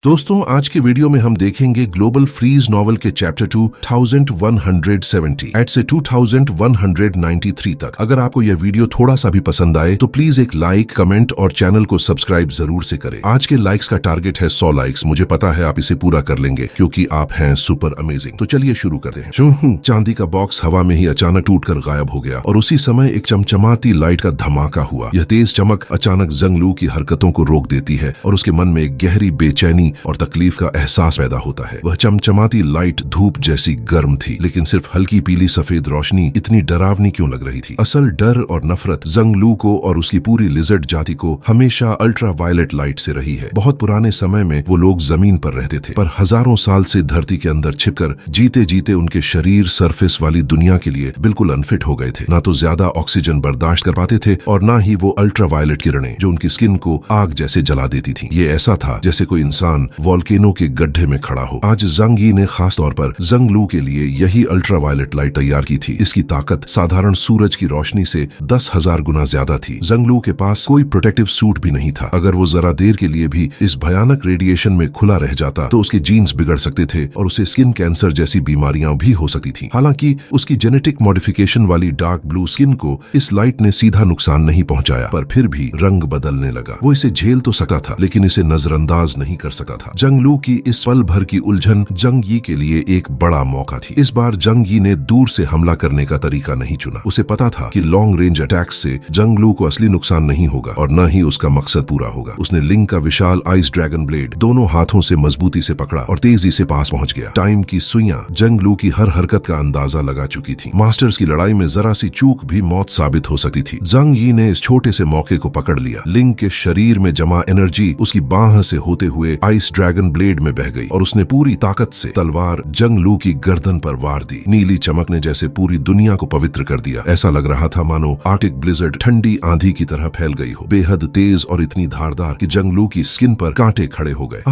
दोस्तों, आज के वीडियो में हम देखेंगे ग्लोबल फ्रीज नॉवल के चैप्टर 2170 एड से 2193 तक। अगर आपको यह वीडियो थोड़ा सा भी पसंद आए तो प्लीज एक लाइक, कमेंट और चैनल को सब्सक्राइब जरूर से करें। आज के लाइक्स का टारगेट है 100 लाइक्स। मुझे पता है आप इसे पूरा कर लेंगे क्योंकि आप हैं सुपर अमेजिंग। तो चलिए शुरू करते हैं। चांदी का बॉक्स हवा में ही अचानक टूटकर गायब हो गया और उसी समय एक चमचमाती लाइट का धमाका हुआ। यह तेज चमक अचानक जंग लू की हरकतों को रोक देती है और उसके मन में एक गहरी बेचैनी और तकलीफ का एहसास पैदा होता है। वह चमचमाती लाइट धूप जैसी गर्म थी, लेकिन सिर्फ हल्की पीली सफेद रोशनी इतनी डरावनी क्यों लग रही थी? असल डर और नफरत जंग लू को और उसकी पूरी लिजर्ड जाति को हमेशा अल्ट्रा वायलेट लाइट से रही है। बहुत पुराने समय में वो लोग जमीन पर रहते थे, पर हजारों साल से धरती के अंदर छिपकर जीते जीते उनके शरीर सरफेस वाली दुनिया के लिए बिल्कुल अनफिट हो गए थे। ना तो ज्यादा ऑक्सीजन बर्दाश्त कर पाते थे और ना ही वो अल्ट्रा वायलेट किरणें जो उनकी स्किन को आग जैसे जला देती थी। ये ऐसा था जैसे कोई इंसान वॉल्केनो के गड्ढे में खड़ा हो। आज जंग यी ने खास तौर पर जंग लू के लिए यही अल्ट्रा वायलेट लाइट तैयार की थी। इसकी ताकत साधारण सूरज की रोशनी से 10,000 गुना ज्यादा थी। जंग लू के पास कोई प्रोटेक्टिव सूट भी नहीं था। अगर वो जरा देर के लिए भी इस भयानक रेडिएशन में खुला रह जाता तो उसके जीन्स बिगड़ सकते थे और उसे स्किन कैंसर जैसी बीमारियां भी हो सकती थी। हालांकि उसकी जेनेटिक मॉडिफिकेशन वाली डार्क ब्लू स्किन को इस लाइट ने सीधा नुकसान नहीं पहुंचाया, पर फिर भी रंग बदलने लगा। वो इसे झेल तो सकता था, लेकिन इसे नजरअंदाज नहीं कर सकता था। जंग लू की इस पल भर की उलझन जंग यी के लिए एक बड़ा मौका थी। इस बार जंग यी ने दूर से हमला करने का तरीका नहीं चुना। उसे पता था कि लॉन्ग रेंज अटैक्स से जंग लू को असली नुकसान नहीं होगा और न ही उसका मकसद पूरा होगा। उसने लिंग का विशाल आइस ड्रैगन ब्लेड दोनों हाथों से मजबूती से पकड़ा और तेजी से पास पहुंच गया। टाइम की सुइयां जंग लू की हर हरकत का अंदाजा लगा चुकी थी। मास्टर्स की लड़ाई में जरा सी चूक भी मौत साबित हो सकती थी। जंग यी ने इस छोटे से मौके को पकड़ लिया। लिंग के शरीर में जमा एनर्जी उसकी बाह से होते हुए आइस ड्रैगन ब्लेड में बह गई और उसने पूरी ताकत से तलवार जंग लू की गर्दन पर वार दी। नीली चमक ने जैसे पूरी दुनिया को पवित्र कर दिया। ऐसा लग रहा था मानो आर्टिक ब्लिजर्ड ठंडी आंधी की तरह फैल गई हो, बेहद तेज और इतनी धारदार कि जंग लू की स्किन पर कांटे खड़े हो गए।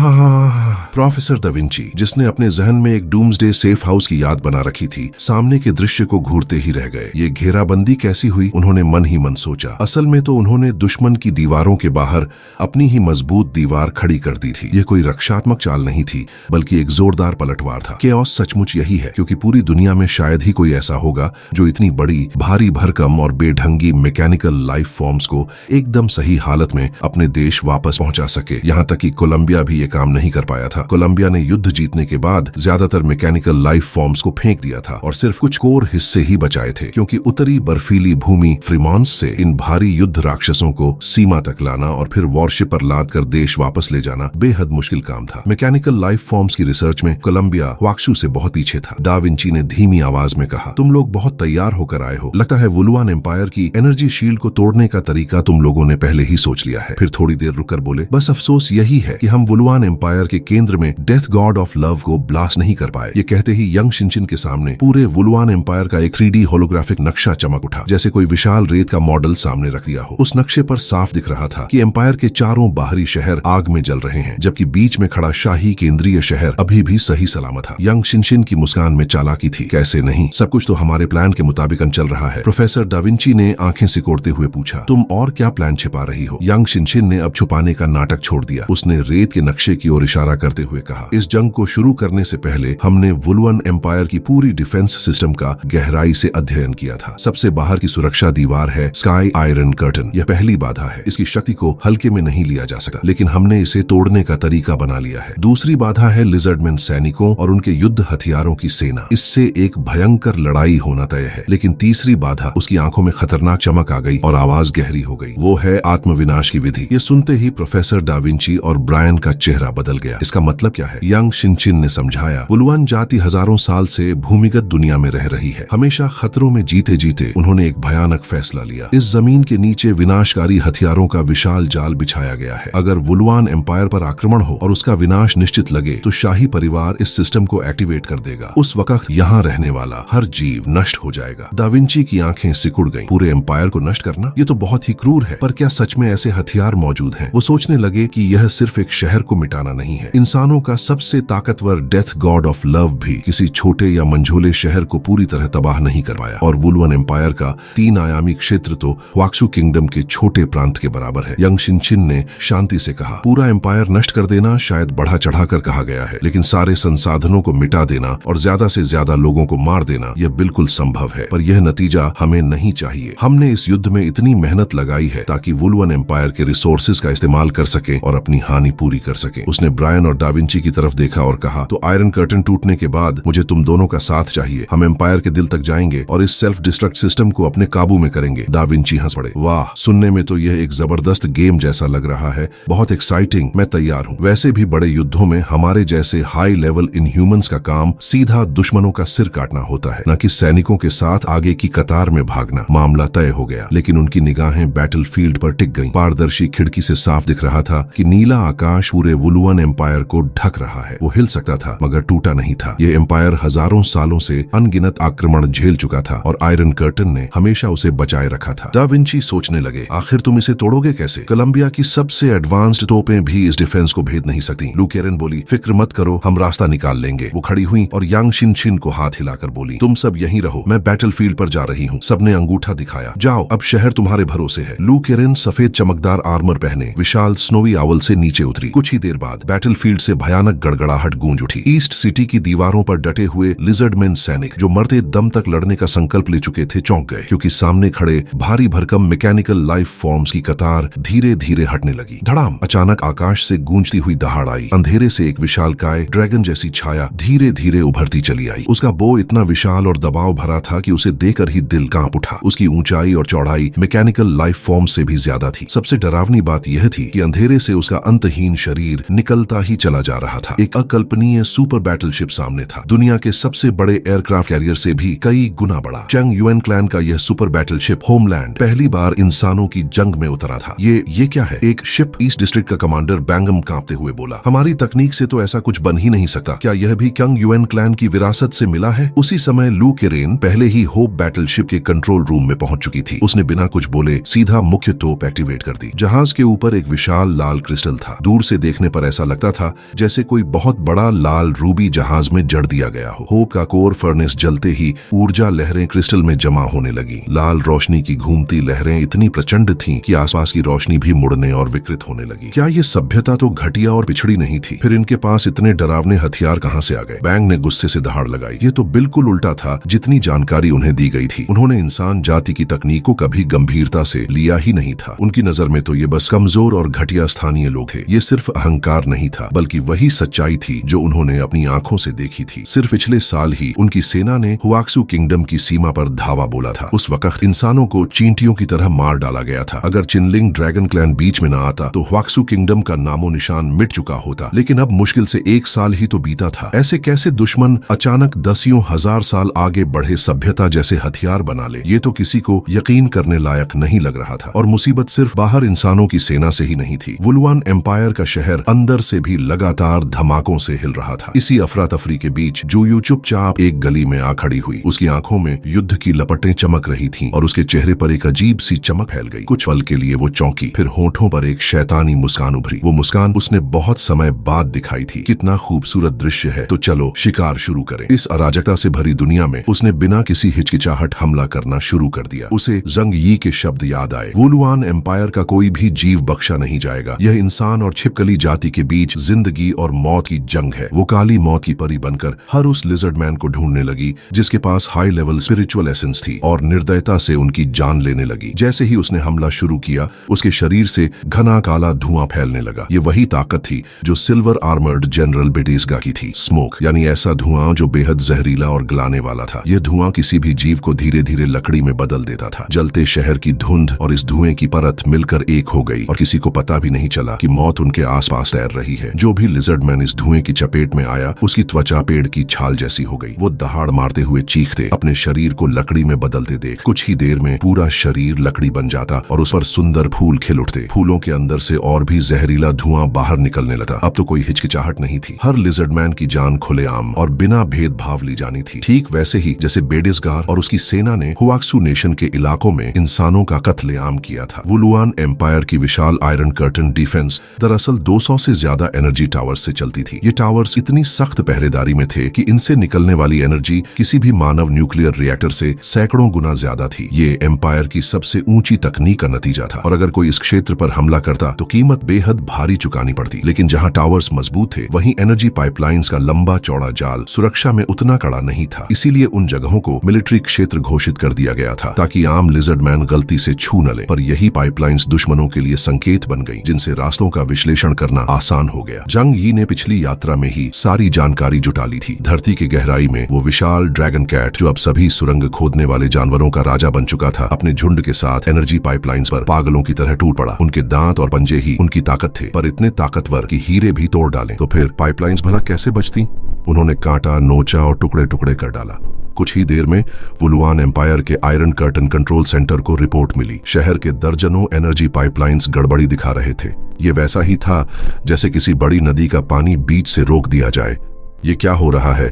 प्रोफेसर दा विंची, जिसने अपने जहन में एक डूम्सडे सेफ हाउस की याद बना रखी थी, सामने के दृश्य को घूरते ही रह गए। ये घेराबंदी कैसी हुई? उन्होंने मन ही मन सोचा। असल में तो उन्होंने दुश्मन की दीवारों के बाहर अपनी ही मजबूत दीवार खड़ी कर दी थी। ये कोई रक्षात्मक चाल नहीं थी, बल्कि एक जोरदार पलटवार था। केओस सचमुच यही है, क्योंकि पूरी दुनिया में शायद ही कोई ऐसा होगा जो इतनी बड़ी, भारी भरकम और बेढंगी मैकेनिकल लाइफ फॉर्म्स को एकदम सही हालत में अपने देश वापस पहुंचा सके। यहाँ तक कि कोलंबिया भी ये काम नहीं कर पाया था। कोलंबिया ने युद्ध जीतने के बाद ज्यादातर मैकेनिकल लाइफ फॉर्म्स को फेंक दिया था और सिर्फ कुछ कोर हिस्से ही बचाए थे, क्योंकि उत्तरी बर्फीली भूमि फ्रीमॉन्स से इन भारी युद्ध राक्षसों को सीमा तक लाना और फिर वॉरशिप पर लाद कर देश वापस ले जाना बेहद मुश्किल काम था। मैकेनिकल लाइफ फॉर्म्स की रिसर्च में कोलंबिया वाक्सू से बहुत पीछे था। डा विंची ने धीमी आवाज में कहा, तुम लोग बहुत तैयार होकर आए हो। लगता है वुलुआन एम्पायर की एनर्जी शील्ड को तोड़ने का तरीका तुम लोगों ने पहले ही सोच लिया है। फिर थोड़ी देर रुककर बोले, बस अफसोस यही है कि हम वुलुआन एम्पायर के केंद्र में डेथ गॉड ऑफ लव को ब्लास्ट नहीं कर पाए। ये कहते ही यंग शिनशिन के सामने पूरे वुलुआन एम्पायर का एक 3D होलोग्राफिक नक्शा चमक उठा, जैसे कोई विशाल रेत का मॉडल सामने रख दिया हो। उस नक्शे पर साफ दिख रहा था कि एम्पायर के चारों बाहरी शहर आग में जल रहे हैं, जबकि बीच में खड़ा शाही केंद्रीय शहर अभी भी सही सलामत था। यंग शिनशिन की मुस्कान में चालाकी थी। कैसे नहीं, सब कुछ तो हमारे प्लान के मुताबिक चल रहा है। प्रोफेसर दा विंची ने आंखें सिकोड़ते हुए पूछा, तुम और क्या प्लान छिपा रही हो? यंग शिनशिन ने अब छुपाने का नाटक छोड़ दिया। उसने रेत के नक्शे की ओर इशारा करते हुए कहा, इस जंग को शुरू करने से पहले हमने वुलुआन एम्पायर की पूरी डिफेंस सिस्टम का गहराई से अध्ययन किया था। सबसे बाहर की सुरक्षा दीवार है स्काई आयरन कर्टन। यह पहली बाधा है। इसकी शक्ति को हल्के में नहीं लिया जा सकता, लेकिन हमने इसे तोड़ने का तरीका बना लिया है। दूसरी बाधा है लिजर्डमैन सैनिकों और उनके युद्ध हथियारों की सेना। इससे एक भयंकर लड़ाई होना तय है। लेकिन तीसरी बाधा, उसकी आंखों में खतरनाक चमक आ गई और आवाज गहरी हो गई, वो है आत्मविनाश की विधि। ये सुनते ही प्रोफेसर डा विंची और ब्रायन का चेहरा बदल गया। इसका मतलब क्या है? यंग शिनचिन ने समझाया, वुलुआन जाति हजारों साल से भूमिगत दुनिया में रह रही है। हमेशा खतरों में जीते जीते उन्होंने एक भयानक फैसला लिया। इस जमीन के नीचे विनाशकारी हथियारों का विशाल जाल बिछाया गया है। अगर वुलुआन एम्पायर पर आक्रमण हो और उसका विनाश निश्चित लगे तो शाही परिवार इस सिस्टम को एक्टिवेट कर देगा। उस वक्त यहाँ रहने वाला हर जीव नष्ट हो जाएगा। दा विंची की आंखें सिकुड़ गईं। पूरे एम्पायर को नष्ट करना, ये तो बहुत ही क्रूर है, पर क्या सच में ऐसे हथियार मौजूद हैं? वो सोचने लगे कि यह सिर्फ एक शहर को मिटाना नहीं है। इंसानों का सबसे ताकतवर डेथ गॉड ऑफ लव भी किसी छोटे या मंझोले शहर को पूरी तरह तबाह नहीं कर पाया। और वुलुआन एम्पायर का 3 आयामी क्षेत्र तो वाक्सू किंगडम के छोटे प्रांत के बराबर है। यंग शिनचिन ने शांति से कहा, पूरा एम्पायर नष्ट कर देना देना शायद बढ़ा चढ़ाकर कहा गया है, लेकिन सारे संसाधनों को मिटा देना और ज्यादा से ज्यादा लोगों को मार देना यह बिल्कुल संभव है। पर यह नतीजा हमें नहीं चाहिए। हमने इस युद्ध में इतनी मेहनत लगाई है ताकि वुलुवन एम्पायर के रिसोर्सेज का इस्तेमाल कर सके और अपनी हानि पूरी कर सके। उसने ब्रायन और डाविंची की तरफ देखा और कहा, तो आयरन कर्टन टूटने के बाद मुझे तुम दोनों का साथ चाहिए। हम एम्पायर के दिल तक जाएंगे और इस सेल्फ डिस्ट्रक्ट सिस्टम को अपने काबू में करेंगे। डाविंची हंस पड़े। वाह, सुनने में तो यह एक जबरदस्त गेम जैसा लग रहा है। बहुत एक्साइटिंग। मैं तैयार हूँ। वैसे भी बड़े युद्धों में हमारे जैसे हाई लेवल इनह्यूमंस का काम सीधा दुश्मनों का सिर काटना होता है, न कि सैनिकों के साथ आगे की कतार में भागना। मामला तय हो गया, लेकिन उनकी निगाहें बैटलफील्ड पर टिक गईं। पारदर्शी खिड़की से साफ दिख रहा था कि नीला आकाश पूरे वुलुवन एम्पायर को ढक रहा है। वो हिल सकता था मगर टूटा नहीं था। ये एम्पायर हजारों सालों से अनगिनत आक्रमण झेल चुका था और आयरन कर्टन ने हमेशा उसे बचाए रखा था। डा विंची सोचने लगे, आखिर तुम इसे तोड़ोगे कैसे? कोलंबिया की सबसे एडवांस्ड तोपें भी इस डिफेंस को भेद नहीं सकती। लू केरन बोली, फिक्र मत करो, हम रास्ता निकाल लेंगे। वो खड़ी हुई और यांग शिनशिन को हाथ हिलाकर बोली, तुम सब यहीं रहो, मैं बैटलफील्ड पर जा रही हूँ। सबने अंगूठा दिखाया। जाओ, अब शहर तुम्हारे भरोसे है। लू केरन सफेद चमकदार आर्मर पहने विशाल स्नोवी आउल से नीचे उतरी। कुछ ही देर बाद बैटलफील्ड से भयानक गड़गड़ाहट गूंज उठी। ईस्ट सिटी की दीवारों पर डटे हुए लिजर्डमैन सैनिक जो मरते दम तक लड़ने का संकल्प ले चुके थे चौंक गए, क्योंकि सामने खड़े भारी भरकम मैकेनिकल लाइफ फॉर्म्स की कतार धीरे धीरे हटने लगी। धड़ाम! अचानक आकाश से गूंजती हुई दहाड़ आई। अंधेरे से एक विशालकाय ड्रैगन जैसी छाया धीरे धीरे उभरती चली आई। उसका बो इतना विशाल और दबाव भरा था कि उसे देखकर ही दिल कांप उठा। उसकी ऊंचाई और चौड़ाई मैकेनिकल लाइफ फॉर्म से भी ज्यादा थी। सबसे डरावनी बात यह थी कि अंधेरे से उसका अंतहीन शरीर निकलता ही चला जा रहा था। एक अकल्पनीय सुपर बैटलशिप सामने था, दुनिया के सबसे बड़े एयरक्राफ्ट कैरियर से भी कई गुना बड़ा। चंग युएन क्लैन का यह सुपर बैटलशिप होमलैंड पहली बार इंसानों की जंग में उतरा था। ये क्या है? एक शिप ईस्ट डिस्ट्रिक्ट का कमांडर बैंगम कांपते हुए बोला, हमारी तकनीक से तो ऐसा कुछ बन ही नहीं सकता। क्या यह भी चंग युएन क्लैन की विरासत से मिला है? उसी समय लू केरेन पहले ही होप बैटलशिप के कंट्रोल रूम में पहुंच चुकी थी। उसने बिना कुछ बोले सीधा मुख्य तोप एक्टिवेट कर दी। जहाज के ऊपर एक विशाल लाल क्रिस्टल था। दूर से देखने पर ऐसा लगता था जैसे कोई बहुत बड़ा लाल रूबी जहाज में जड़ दिया गया हो। होप का कोर फर्नेस जलते ही ऊर्जा लहरें क्रिस्टल में जमा होने लगी। लाल रोशनी की घूमती लहरें इतनी प्रचंड थीं कि आसपास की रोशनी भी मुड़ने और विकृत होने लगी। क्या ये सभ्यता तो घटिया और पिछड़ी नहीं थी? फिर इनके पास इतने डरावने हथियार कहां से आ गए? बैंग ने गुस्से से दहाड़ लगाई। ये तो बिल्कुल उल्टा था जितनी जानकारी उन्हें दी गई थी। उन्होंने इंसान जाति की तकनीक को कभी गंभीरता से लिया ही नहीं था। उनकी नजर में तो ये बस कमजोर और घटिया स्थानीय लोग थे। ये सिर्फ अहंकार नहीं था, बल्कि वही सच्चाई थी जो उन्होंने अपनी आंखों से देखी थी। सिर्फ पिछले साल ही उनकी सेना ने हुआक्सू किंगडम की सीमा पर धावा बोला था। उस वक्त इंसानों को चींटियों की तरह मार डाला गया था। अगर चिनलिंग ड्रैगन क्लैन बीच में न आता तो हुआक्सू किंगडम का नामो निशान मिट चुका होता। लेकिन अब मुश्किल से 1 साल ही तो बीता था। ऐसे कैसे दुश्मन अचानक दसियों हजार साल आगे बढ़े सभ्यता जैसे हथियार बना ले? ये तो किसी को यकीन करने लायक नहीं लग रहा था। और मुसीबत सिर्फ बाहर इंसानों की सेना से ही नहीं थी। वुलुवन एम्पायर का शहर अंदर से भी लगातार धमाकों से हिल रहा था। इसी अफरा तफरी के बीच जूयू चुपचाप एक गली में आ खड़ी हुई। उसकी आंखों में युद्ध की लपटें चमक रही थीं और उसके चेहरे पर एक अजीब सी चमक फैल गई। कुछ पल के लिए वो चौंकी, फिर होठों पर एक शैतानी मुस्कान उभरी। वो मुस्कान उसने बहुत समय बाद दिखाई थी। कितना खूबसूरत दृश्य है, तो चलो शिकार शुरू करें। इस अराजकता से भरी दुनिया में उसने बिना किसी हिचकिचाहट हमला करना शुरू कर दिया। उसे जंग यी के शब्द याद आए। वुलुवन एम्पायर का कोई भी जीव बख्शा नहीं जाएगा। यह इंसान और छिपकली जाति के बीच जिंदगी और मौत की जंग है। वो काली मौत की परी बनकर हर उस लिजर्डमैन को ढूंढने लगी जिसके पास हाई लेवल स्पिरिचुअल एसेंस थी और निर्दयता से उनकी जान लेने लगी। जैसे ही उसने हमला शुरू किया, उसके शरीर से घना काला धुआं फैलने लगा। ये वही ताकत थी जो सिल्वर आर्मर्ड जनरल बेडिसगा की थी। स्मोक, यानी ऐसा धुआं जो बेहद जहरीला और गलाने वाला था। यह धुआं किसी भी जीव को धीरे धीरे लकड़ी में बदल देता था। जलते शहर की धुंध और इस धुएं की परत मिलकर एक हो गई और किसी को पता भी नहीं चला कि मौत उनके आसपास तैर रही है। जो भी लिजर्डमैन इस धुएं की चपेट में आया, उसकी त्वचा पेड़ की छाल जैसी हो गई। वो दहाड़ मारते हुए चीखते, अपने शरीर को लकड़ी में बदलते देख कुछ ही देर में पूरा शरीर लकड़ी बन जाता और उस पर सुंदर फूल खिल उठते। फूलों के अंदर से और भी जहरीला धुआं बाहर निकलने लगा। अब तो कोई हिचकिचाहट नहीं थी। हर लिजर्डमैन की जान खुलेआम और बिना भेदभाव ली जानी थी। ठीक वैसे ही जैसे बेडिसगार और उसकी सेना ने हुआक्सू नेशन के इलाकों में इंसानों का कत्लेआम किया था। वुलुवन एम्पायर की विशाल आयरन कर्टन डिफेंस दरअसल 200 से ज्यादा एनर्जी टावर्स से चलती थी। ये टावर्स इतनी सख्त पहरेदारी में थे कि इनसे निकलने वाली एनर्जी किसी भी मानव न्यूक्लियर रिएक्टर से सैकड़ों गुना ज्यादा थी। ये एम्पायर की सबसे ऊंची तकनीक का नतीजा था और अगर कोई इस क्षेत्र पर हमला करता तो कीमत बेहद भारी चुकानी पड़ती। पड़ती। लेकिन जहां टावर्स मजबूत थे वहीं एनर्जी पाइपलाइंस का लंबा चौड़ा जाल सुरक्षा में उतना कड़ा नहीं था। इसीलिए उन जगहों को मिलिट्री क्षेत्र घोषित कर दिया गया था ताकि आम लिजर्डमैन गलती से छू न ले। पर यही पाइपलाइंस दुश्मनों के लिए संकेत बन गई, जिनसे रास्तों का विश्लेषण करना आसान हो गया। जंग यी ने पिछली यात्रा में ही सारी जानकारी जुटा ली थी। धरती की गहराई में वो विशाल ड्रैगन कैट, जो अब सभी सुरंग खोदने वाले जानवरों का राजा बन चुका था, अपने झुंड के साथ एनर्जी पाइपलाइंस पर पागलों की तरह टूट पड़ा। उनके दांत और पंजे ही उनकी ताकत थे, पर इतने ताकतवर कि हीरे भी तोड़ डाले। तो फिर पाइपलाइंस भला कैसे बचती? उन्होंने काटा, नोचा और टुकड़े टुकड़े कर डाला। कुछ ही देर में वुलुआन एम्पायर के आयरन कर्टन कंट्रोल सेंटर को रिपोर्ट मिली। शहर के दर्जनों एनर्जी पाइपलाइंस गड़बड़ी दिखा रहे थे। ये वैसा ही था जैसे किसी बड़ी नदी का पानी बीच से रोक दिया जाए। ये क्या हो रहा है?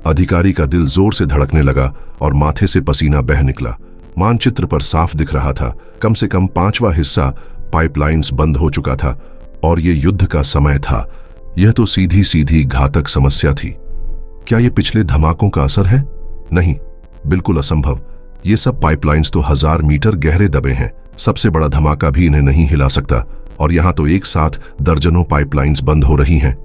अधिकारी का दिल जोर से धड़कने लगा और माथे से पसीना बह निकला। मानचित्र पर साफ दिख रहा था, कम से कम 5वां हिस्सा पाइपलाइंस बंद हो चुका था और ये युद्ध का समय था। यह तो सीधी सीधी घातक समस्या थी। क्या ये पिछले धमाकों का असर है? नहीं, बिल्कुल असंभव। ये सब पाइपलाइंस तो 1000 मीटर गहरे दबे हैं। सबसे बड़ा धमाका भी इन्हें नहीं हिला सकता, और यहां तो एक साथ दर्जनों पाइपलाइंस बंद हो रही हैं।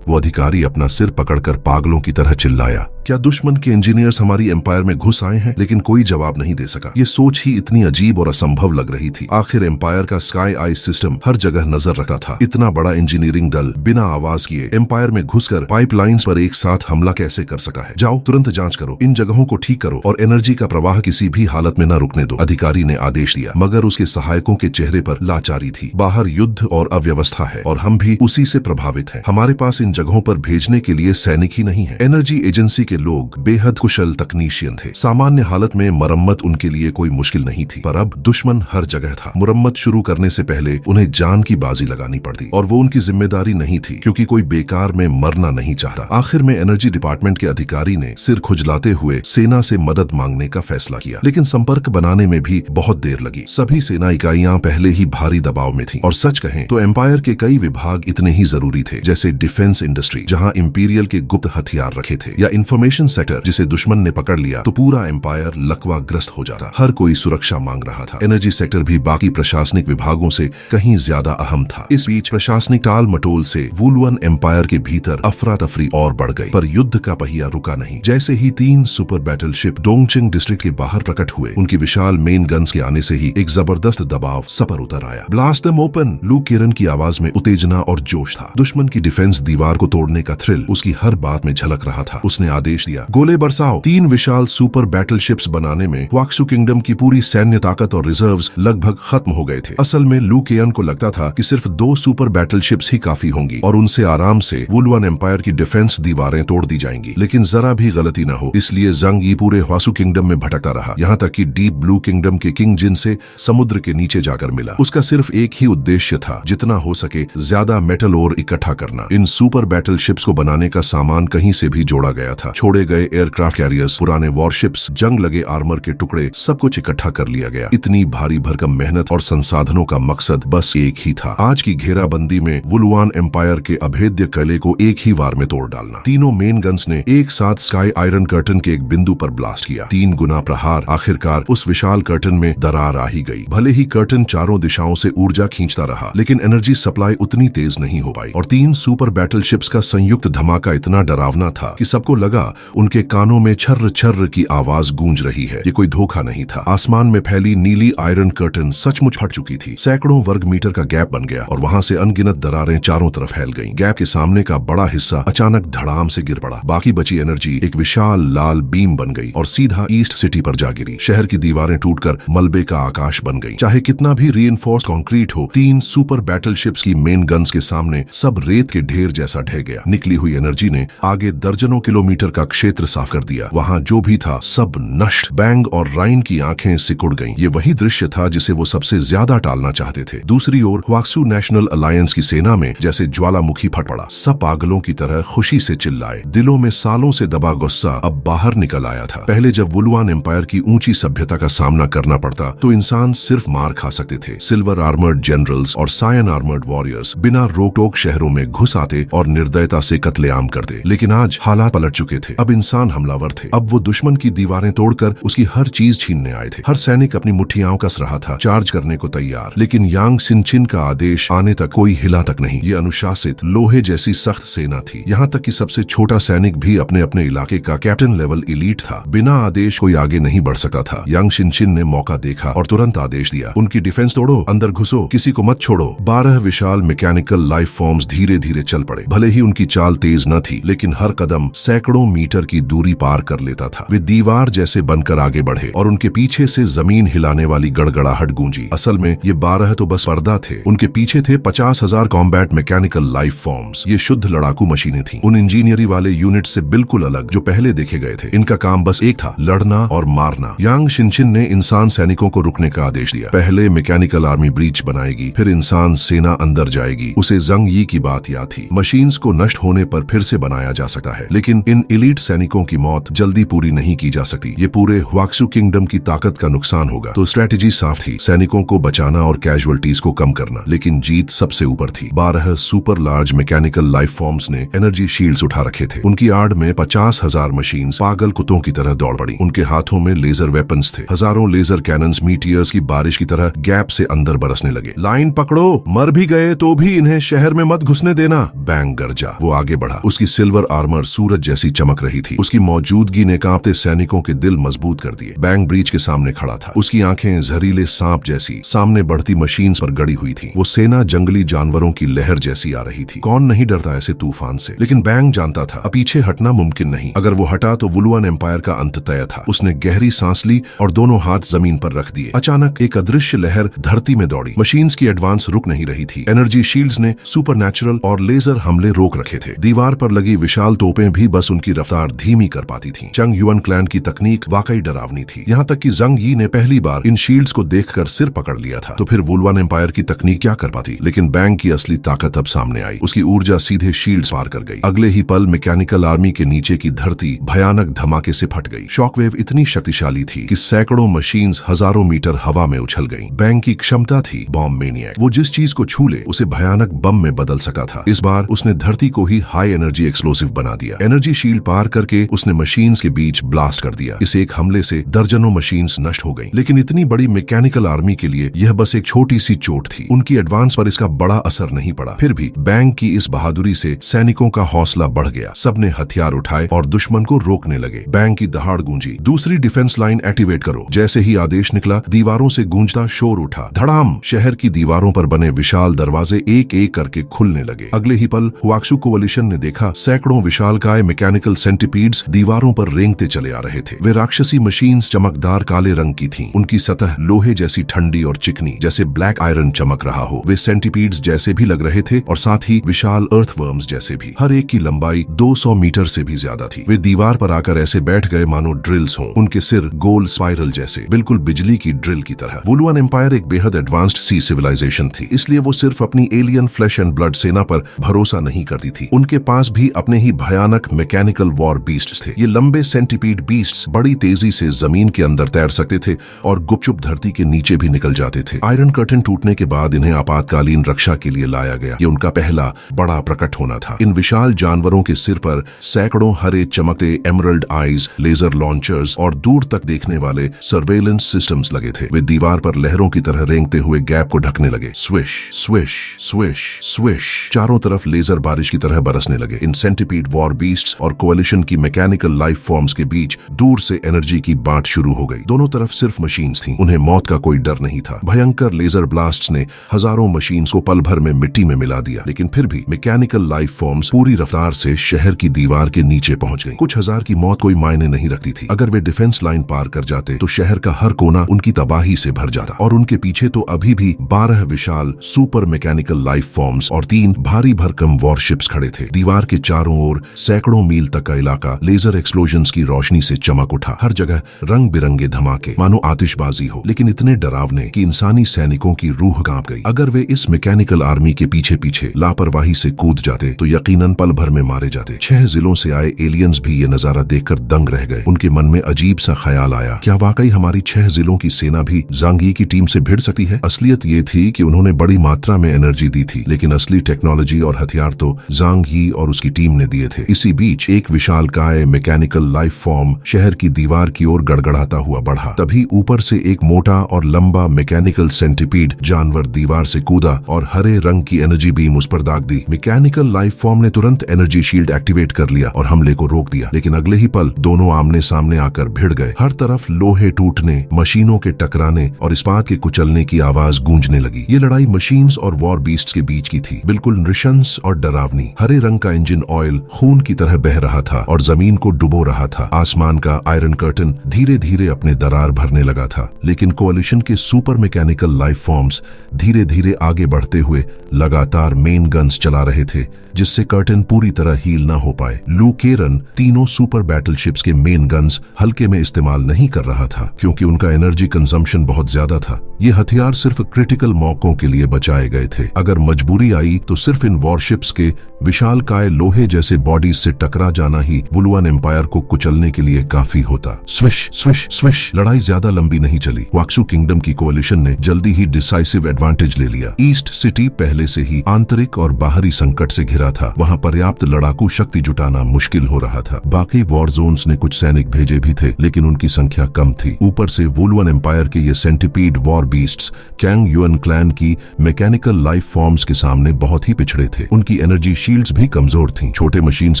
वो अधिकारी अपना सिर पकड़कर पागलों की तरह चिल्लाया, क्या दुश्मन के इंजीनियर्स हमारी एम्पायर में घुस आए हैं? लेकिन कोई जवाब नहीं दे सका। ये सोच ही इतनी अजीब और असंभव लग रही थी। आखिर एम्पायर का स्काई आइस सिस्टम हर जगह नजर रखता था। इतना बड़ा इंजीनियरिंग दल बिना आवाज किए एम्पायर में घुसकर पाइपलाइंस पर एक साथ हमला कैसे कर सका है? जाओ, तुरंत जांच करो, इन जगहों को ठीक करो और एनर्जी का प्रवाह किसी भी हालत में न रुकने दो। अधिकारी ने आदेश दिया, मगर उसके सहायकों के चेहरे पर लाचारी थी। बाहर युद्ध और अव्यवस्था है और हम भी उसी से प्रभावित हैं। हमारे पास इन जगहों पर भेजने के लिए सैनिक ही नहीं है। एनर्जी एजेंसी के लोग बेहद कुशल तकनीशियन थे। सामान्य हालत में मरम्मत उनके लिए कोई मुश्किल नहीं थी, पर अब दुश्मन हर जगह था। मुरम्मत शुरू करने से पहले उन्हें जान की बाजी लगानी पड़ती, और वो उनकी जिम्मेदारी नहीं थी, क्योंकि कोई बेकार में मरना नहीं चाहता। आखिर में एनर्जी डिपार्टमेंट के अधिकारी ने सिर खुजलाते हुए सेना से मदद मांगने का फैसला किया, लेकिन संपर्क बनाने में भी बहुत देर लगी। सभी सेना इकाइयां पहले ही भारी दबाव में थी, और सच कहें तो एम्पायर के कई विभाग इतने ही जरूरी थे, जैसे डिफेंस इंडस्ट्री, जहां इंपीरियल के गुप्त हथियार रखे थे, या इंफॉर्मेशन सेक्टर, जिसे दुश्मन ने पकड़ लिया तो पूरा एम्पायर लकवाग्रस्त हो जाता। हर कोई सुरक्षा मांग रहा था। एनर्जी सेक्टर भी बाकी प्रशासनिक विभागों से कहीं ज्यादा अहम था। इस बीच प्रशासनिक टाल मटोल से वुलुआन एम्पायर के भीतर अफरा तफरी और बढ़ गई, पर युद्ध का पहिया रुका नहीं। जैसे ही 3 सुपर बैटलशिप डोंगचिंग डिस्ट्रिक्ट के बाहर प्रकट हुए, उनकी विशाल मेन गन्स के आने से ही एक जबरदस्त दबाव सपर उतर आया। ब्लास्ट देम ओपन, लू केरन की आवाज में उत्तेजना और जोश था। दुश्मन की डिफेंस दीवार को तोड़ने का थ्रिल उसकी हर बात में झलक रहा था। उसने आदेश दिया, गोले बरसाओ। 3 विशाल सुपर बैटलशिप्स बनाने में ह्वाक्सू किंगडम की पूरी सैन्य ताकत और रिजर्व्स लगभग खत्म हो गए थे। असल में लू केयन को लगता था कि सिर्फ 2 सुपर बैटलशिप्स ही काफी होंगी और उनसे आराम से वुलुआन एम्पायर की डिफेंस दीवारें तोड़ दी जाएंगी। लेकिन जरा भी गलती न हो, इसलिए जंग यी पूरे ह्वाक्सू किंगडम में भटकता रहा, यहाँ तक कि डीप ब्लू किंगडम के किंग जिन से समुद्र के नीचे जाकर मिला। उसका सिर्फ एक ही उद्देश्य था, जितना हो सके ज्यादा मेटल ओर इकट्ठा करना। इन सुपर बैटलशिप्स को बनाने का सामान कहीं से भी जोड़ा गया था। छोड़े गए एयरक्राफ्ट कैरियर्स, पुराने वॉरशिप्स, जंग लगे आर्मर के टुकड़े, सब कुछ इकट्ठा कर लिया गया। इतनी भारी भरकम मेहनत और संसाधनों का मकसद बस एक ही था, आज की घेराबंदी में वुलुआन एम्पायर के अभेद्य किले को एक ही वार में तोड़ डालना। तीनों मेन गन्स ने एक साथ स्काई आयरन कर्टन के एक बिंदु पर ब्लास्ट किया। 3 गुना प्रहार, आखिरकार उस विशाल कर्टन में दरार आ ही गई। भले ही कर्टन चारों दिशाओं से ऊर्जा खींचता रहा, लेकिन एनर्जी सप्लाई उतनी तेज नहीं हो पाई, और 3 सुपर बैटलशिप्स का संयुक्त धमाका इतना डरावना था कि सबको लगा उनके कानों में छर्र छर्र की आवाज गूंज रही है। ये कोई धोखा नहीं था। आसमान में फैली नीली आयरन कर्टन सचमुच फट चुकी थी। सैकड़ों वर्ग मीटर का गैप बन गया और वहां से अनगिनत दरारें चारों तरफ फैल गईं। गैप के सामने का बड़ा हिस्सा अचानक धड़ाम से गिर पड़ा। बाकी बची एनर्जी एक विशाल लाल बीम बन गई और सीधा ईस्ट सिटी पर जा गिरी। शहर की दीवारें टूटकर मलबे का आकाश बन गई। चाहे कितना भी रीइंफोर्स कंक्रीट हो, 3 सुपर बैटलशिप्स की मेन गन्स के सामने सब रेत के ढेर जैसा ढह गया। निकली हुई एनर्जी ने आगे दर्जनों किलोमीटर का क्षेत्र साफ कर दिया। वहां जो भी था सब नष्ट। बैंग और राइन की आंखें सिकुड़ गईं। ये वही दृश्य था जिसे वो सबसे ज्यादा टालना चाहते थे। दूसरी ओर ह्वाक्सू नेशनल अलायंस की सेना में जैसे ज्वालामुखी फट पड़ा। सब पागलों की तरह खुशी से चिल्लाए। दिलों में सालों से दबा गुस्सा अब बाहर निकल आया था। पहले जब वुलुआन एम्पायर की ऊंची सभ्यता का सामना करना पड़ता तो इंसान सिर्फ मार खा सकते थे। सिल्वर आर्मर्ड जनरल्स और सायन आर्मर्ड वॉरियर्स बिना रोक टोक शहरों में घुस आते और और निर्दयता से कत्लेआम करते। लेकिन आज हालात पलट चुके थे। अब इंसान हमलावर थे। अब वो दुश्मन की दीवारें तोड़कर उसकी हर चीज छीनने आए थे। हर सैनिक अपनी मुट्ठियां कस रहा था, चार्ज करने को तैयार। लेकिन यांग सिनचिन का आदेश आने तक कोई हिला तक नहीं। ये अनुशासित लोहे जैसी सख्त सेना थी। यहाँ तक कि सबसे छोटा सैनिक भी अपने अपने इलाके का कैप्टन लेवल एलीट था। बिना आदेश कोई आगे नहीं बढ़ सकता था। यांग सिनचिन ने मौका देखा और तुरंत आदेश दिया, उनकी डिफेंस तोड़ो, अंदर घुसो, किसी को मत छोड़ो। 12 विशाल मैकेनिकल लाइफ फॉर्म्स धीरे धीरे चल पड़े। भले ही उनकी चाल तेज न थी, लेकिन हर कदम सैकड़ों मीटर की दूरी पार कर लेता था। वे दीवार जैसे बनकर आगे बढ़े और उनके पीछे से जमीन हिलाने वाली गड़गड़ाहट गूंजी। असल में ये 12 तो बस पर्दा थे। उनके पीछे थे 50,000 कॉम्बैट मैकेनिकल लाइफ फॉर्म्स। ये शुद्ध लड़ाकू मशीनें थीं, उन इंजीनियरी वाले यूनिट से बिल्कुल अलग जो पहले देखे गए थे। इनका काम बस एक था, लड़ना और मारना। यांग सिनचिन ने इंसान सैनिकों को रुकने का आदेश दिया। पहले मैकेनिकल आर्मी ब्रीच बनाएगी, फिर इंसान सेना अंदर जाएगी। उसे जंग यी की बात याद थी। मशीन्स को नष्ट होने पर फिर से बनाया जा सकता है, लेकिन इन एलीट सैनिकों की मौत जल्दी पूरी नहीं की जा सकती। ये पूरे ह्वाक्सू किंगडम की ताकत का नुकसान होगा। तो स्ट्रेटेजी साफ थी, सैनिकों को बचाना और कैजुअलिटीज को कम करना। लेकिन जीत सबसे ऊपर थी। 12 super large mechanical life forms ने एनर्जी शील्ड्स उठा रखे थे। उनकी आड़ में 50,000 मशीन्स पागल कुत्तों की तरह दौड़ पड़ी। उनके हाथों में लेजर वेपन्स थे। हजारों लेजर कैनन्स मीटियर्स की बारिश की तरह गैप से अंदर बरसने लगे। लाइन पकड़ो, मर भी गए तो भी इन्हें शहर में मत घुसने देना। बैंग गरजा। वो आगे बढ़ा। उसकी सिल्वर आर्मर सूरज जैसी चमक रही थी। उसकी मौजूदगी ने कांपते सैनिकों के दिल मजबूत कर दिए। बैंग ब्रीच के सामने खड़ा था। उसकी आंखें जहरीले सांप जैसी सामने बढ़ती मशीन्स पर गड़ी हुई थी। वो सेना जंगली जानवरों की लहर जैसी आ रही थी। कौन नहीं डरता ऐसे तूफान से, लेकिन बैंग जानता था अब पीछे हटना मुमकिन नहीं। अगर वो हटा तो वुलुआन एम्पायर का अंत तय था। उसने गहरी सांस ली और दोनों हाथ जमीन पर रख दिए। अचानक एक अदृश्य लहर धरती में दौड़ी। मशीन्स की एडवांस रुक नहीं रही थी। एनर्जी शील्ड्स ने सुपरनैचुरल और लेजर हमले रोक रखे थे। दीवार पर लगी विशाल तोपें भी बस उनकी रफ्तार धीमी कर पाती थीं। चंग युआन क्लैन की तकनीक वाकई डरावनी थी। यहाँ तक कि जंग यी ने पहली बार इन शील्ड्स को देखकर सिर पकड़ लिया था। तो फिर वुलुआन एम्पायर की तकनीक क्या कर पाती। लेकिन बैंग की असली ताकत अब सामने आई। उसकी ऊर्जा सीधे शील्ड्स पार कर गई। अगले ही पल मैकेनिकल आर्मी के नीचे की धरती भयानक धमाके से फट गई। शॉकवेव इतनी शक्तिशाली थी कि सैकड़ों मशीन्स हजारों मीटर हवा में उछल गईं। बैंग की क्षमता थी बॉम्ब मेनियक। वो जिस चीज को छू ले उसे भयानक बम में बदल सकता था। इस बार उसने धरती को ही हाई एनर्जी एक्सप्लोसिव बना दिया। एनर्जी शील्ड पार करके उसने मशीन्स के बीच ब्लास्ट कर दिया। इस एक हमले से दर्जनों मशीन्स नष्ट हो गईं। लेकिन इतनी बड़ी मैकेनिकल आर्मी के लिए यह बस एक छोटी सी चोट थी। उनकी एडवांस पर इसका बड़ा असर नहीं पड़ा। फिर भी बैंग की इस बहादुरी से सैनिकों का हौसला बढ़ गया। सबने हथियार उठाए और दुश्मन को रोकने लगे। बैंग की दहाड़ गूंजी, दूसरी डिफेंस लाइन एक्टिवेट करो। जैसे ही आदेश निकला, दीवारों से गूंजता शोर उठा। धड़ाम। शहर की दीवारों पर बने विशाल दरवाजे एक एक करके खुलने लगे। अगले ही पल ह्वाक्सू कोलिशन ने देखा सैकड़ों विशालकाय मैकेनिकल सेंटिपीड्स दीवारों पर रेंगते चले आ रहे थे। वे राक्षसी मशीन्स चमकदार काले रंग की थीं। उनकी सतह लोहे जैसी ठंडी और चिकनी, जैसे ब्लैक आयरन चमक रहा हो। वे सेंटिपीड्स जैसे भी लग रहे थे और साथ ही विशाल अर्थवर्म्स जैसे भी। हर एक की लंबाई 200 मीटर से भी ज्यादा थी। वे दीवार पर आकर ऐसे बैठ गए मानो ड्रिल्स हों। उनके सिर गोल स्पाइरल जैसे, बिल्कुल बिजली की ड्रिल की तरह। वुलुआन एम्पायर एक बेहद एडवांस्ड सी सिविलाइजेशन थी, इसलिए वो सिर्फ अपनी एलियन फ्लैश एंड ब्लड सेना पर भरोसा नहीं करती थी। उनके पास भी अपने ही भयानक मैकेनिकल वॉर बीस्ट्स थे। ये लंबे सेंटिपीड बीस्ट्स बड़ी तेजी से जमीन के अंदर तैर सकते थे और गुपचुप धरती के नीचे भी निकल जाते थे। आयरन कर्टन टूटने के बाद इन्हें आपातकालीन रक्षा के लिए लाया गया। ये उनका पहला बड़ा प्रकट होना था। इन विशाल जानवरों के सिर पर सैकड़ों हरे चमकते एमरल्ड आईज, लेजर लॉन्चर्स और दूर तक देखने वाले सर्वेलेंस सिस्टम्स लगे थे। वे दीवार पर लहरों की तरह रेंगते हुए गैप को ढकने लगे। Swish swish swish swish. चारों तरफ लेजर बारिश की तरह बरसने लगे। इन सेंटिपीड वॉर बीस्ट्स और कोएलिशन की मैकेनिकल लाइफ फॉर्म्स के बीच दूर से एनर्जी की बांट शुरू हो गई। दोनों तरफ सिर्फ मशीन्स थीं। उन्हें मौत का कोई डर नहीं था। भयंकर लेजर ब्लास्ट्स ने हजारों मशीन्स को पल भर में मिट्टी में मिला दिया। लेकिन फिर भी मैकेनिकल लाइफ फॉर्म्स पूरी रफ्तार से शहर की दीवार के नीचे पहुंच गई। कुछ हजार की मौत कोई मायने नहीं रखती थी। अगर वे डिफेंस लाइन पार कर जाते तो शहर का हर कोना उनकी तबाही से भर जाता। और उनके पीछे तो अभी भी 12 विशाल सुपर मैकेनिकल लाइफ फॉर्म्स और 3 भारी भरकम वॉरशिप्स खड़े थे। दीवार के चारों ओर सैकड़ों मील तक का इलाका लेजर एक्सप्लोजन्स की रोशनी से चमक उठा। हर जगह रंग बिरंगे धमाके, मानो आतिशबाजी हो, लेकिन इतने डरावने कि इंसानी सैनिकों की रूह कांप गई। अगर वे इस मैकेनिकल आर्मी के पीछे पीछे लापरवाही से कूद जाते तो यकीनन पल भर में मारे जाते। 6 जिलों से आए एलियंस भी ये नजारा देखकर दंग रह गए। उनके मन में अजीब सा ख्याल आया, क्या वाकई हमारी 6 जिलों की सेना भी जांग यी की टीम से भिड़ सकती है? असलियत ये थी कि उन्होंने बड़ी मात्रा में एनर्जी दी थी, लेकिन असली टेक्नोलॉजी और हथियार तो जांग ही और उसकी टीम ने दिए थे। इसी बीच एक विशालकाय मैकेनिकल लाइफ फॉर्म शहर की दीवार की ओर गड़गड़ाता हुआ बढ़ा। तभी ऊपर से एक मोटा और लंबा मैकेनिकल सेंटिपीड जानवर दीवार से कूदा और हरे रंग की एनर्जी बीम उस पर दाग दी। मैकेनिकल लाइफ फॉर्म ने तुरंत एनर्जी शील्ड एक्टिवेट कर लिया और हमले को रोक दिया, लेकिन अगले ही पल दोनों आमने सामने आकर भिड़ गए। हर तरफ लोहे टूटने, मशीनों के टकराने और इस्पात के कुचलने की आवाज गूंजने लगी। ये लड़ाई मशीन्स और वॉर बीस्ट्स के बीच की थी, बिल्कुल नृशंस और डरावनी। हरे रंग का इंजन ऑयल खून की तरह बह रहा था और जमीन को डुबो रहा था। आसमान का आयरन कर्टन धीरे धीरे अपने दरार भरने लगा था, लेकिन कोalition के सुपर मैकेनिकल लाइफ फॉर्म्स धीरे धीरे आगे बढ़ते हुए लगातार मेन गन्स चला रहे थे, जिससे कर्टन पूरी तरह हील न हो पाए। लू केरन तीनों सुपर बैटलशिप्स के मेन गन्स हल्के में इस्तेमाल नहीं कर रहा था, क्योंकि उनका एनर्जी कंजम्पशन बहुत ज्यादा था। ये हथियार सिर्फ क्रिटिकल मौकों के लिए बचाए गए थे। अगर मजबूरी आई तो सिर्फ इन वॉरशिप्स के विशालकाय लोहे जैसे बॉडीज से टकरा जाना ही वुलुआन एम्पायर को कुचलने के लिए काफी होता। Swish swish swish. लड़ाई ज्यादा लंबी नहीं चली। वाक्सु किंगडम की कोalition ने जल्दी ही डिसाइसिव एडवांटेज ले लिया। ईस्ट सिटी पहले से ही आंतरिक और बाहरी संकट से घिरा था। वहां पर्याप्त लड़ाकू शक्ति जुटाना मुश्किल हो रहा था। बाकी वॉर जोन्स ने कुछ सैनिक भेजे भी थे, लेकिन उनकी संख्या कम थी। ऊपर से वुलुआन एम्पायर के ये सेंटिपीड वॉर बीस्ट्स कैंग युएन क्लैन की मैकेनिकल लाइफ फॉर्म्स के सामने बहुत ही पिछड़े थे। उनकी एनर्जी शील्ड्स भी कमजोर थीं। छोटे मशीन्स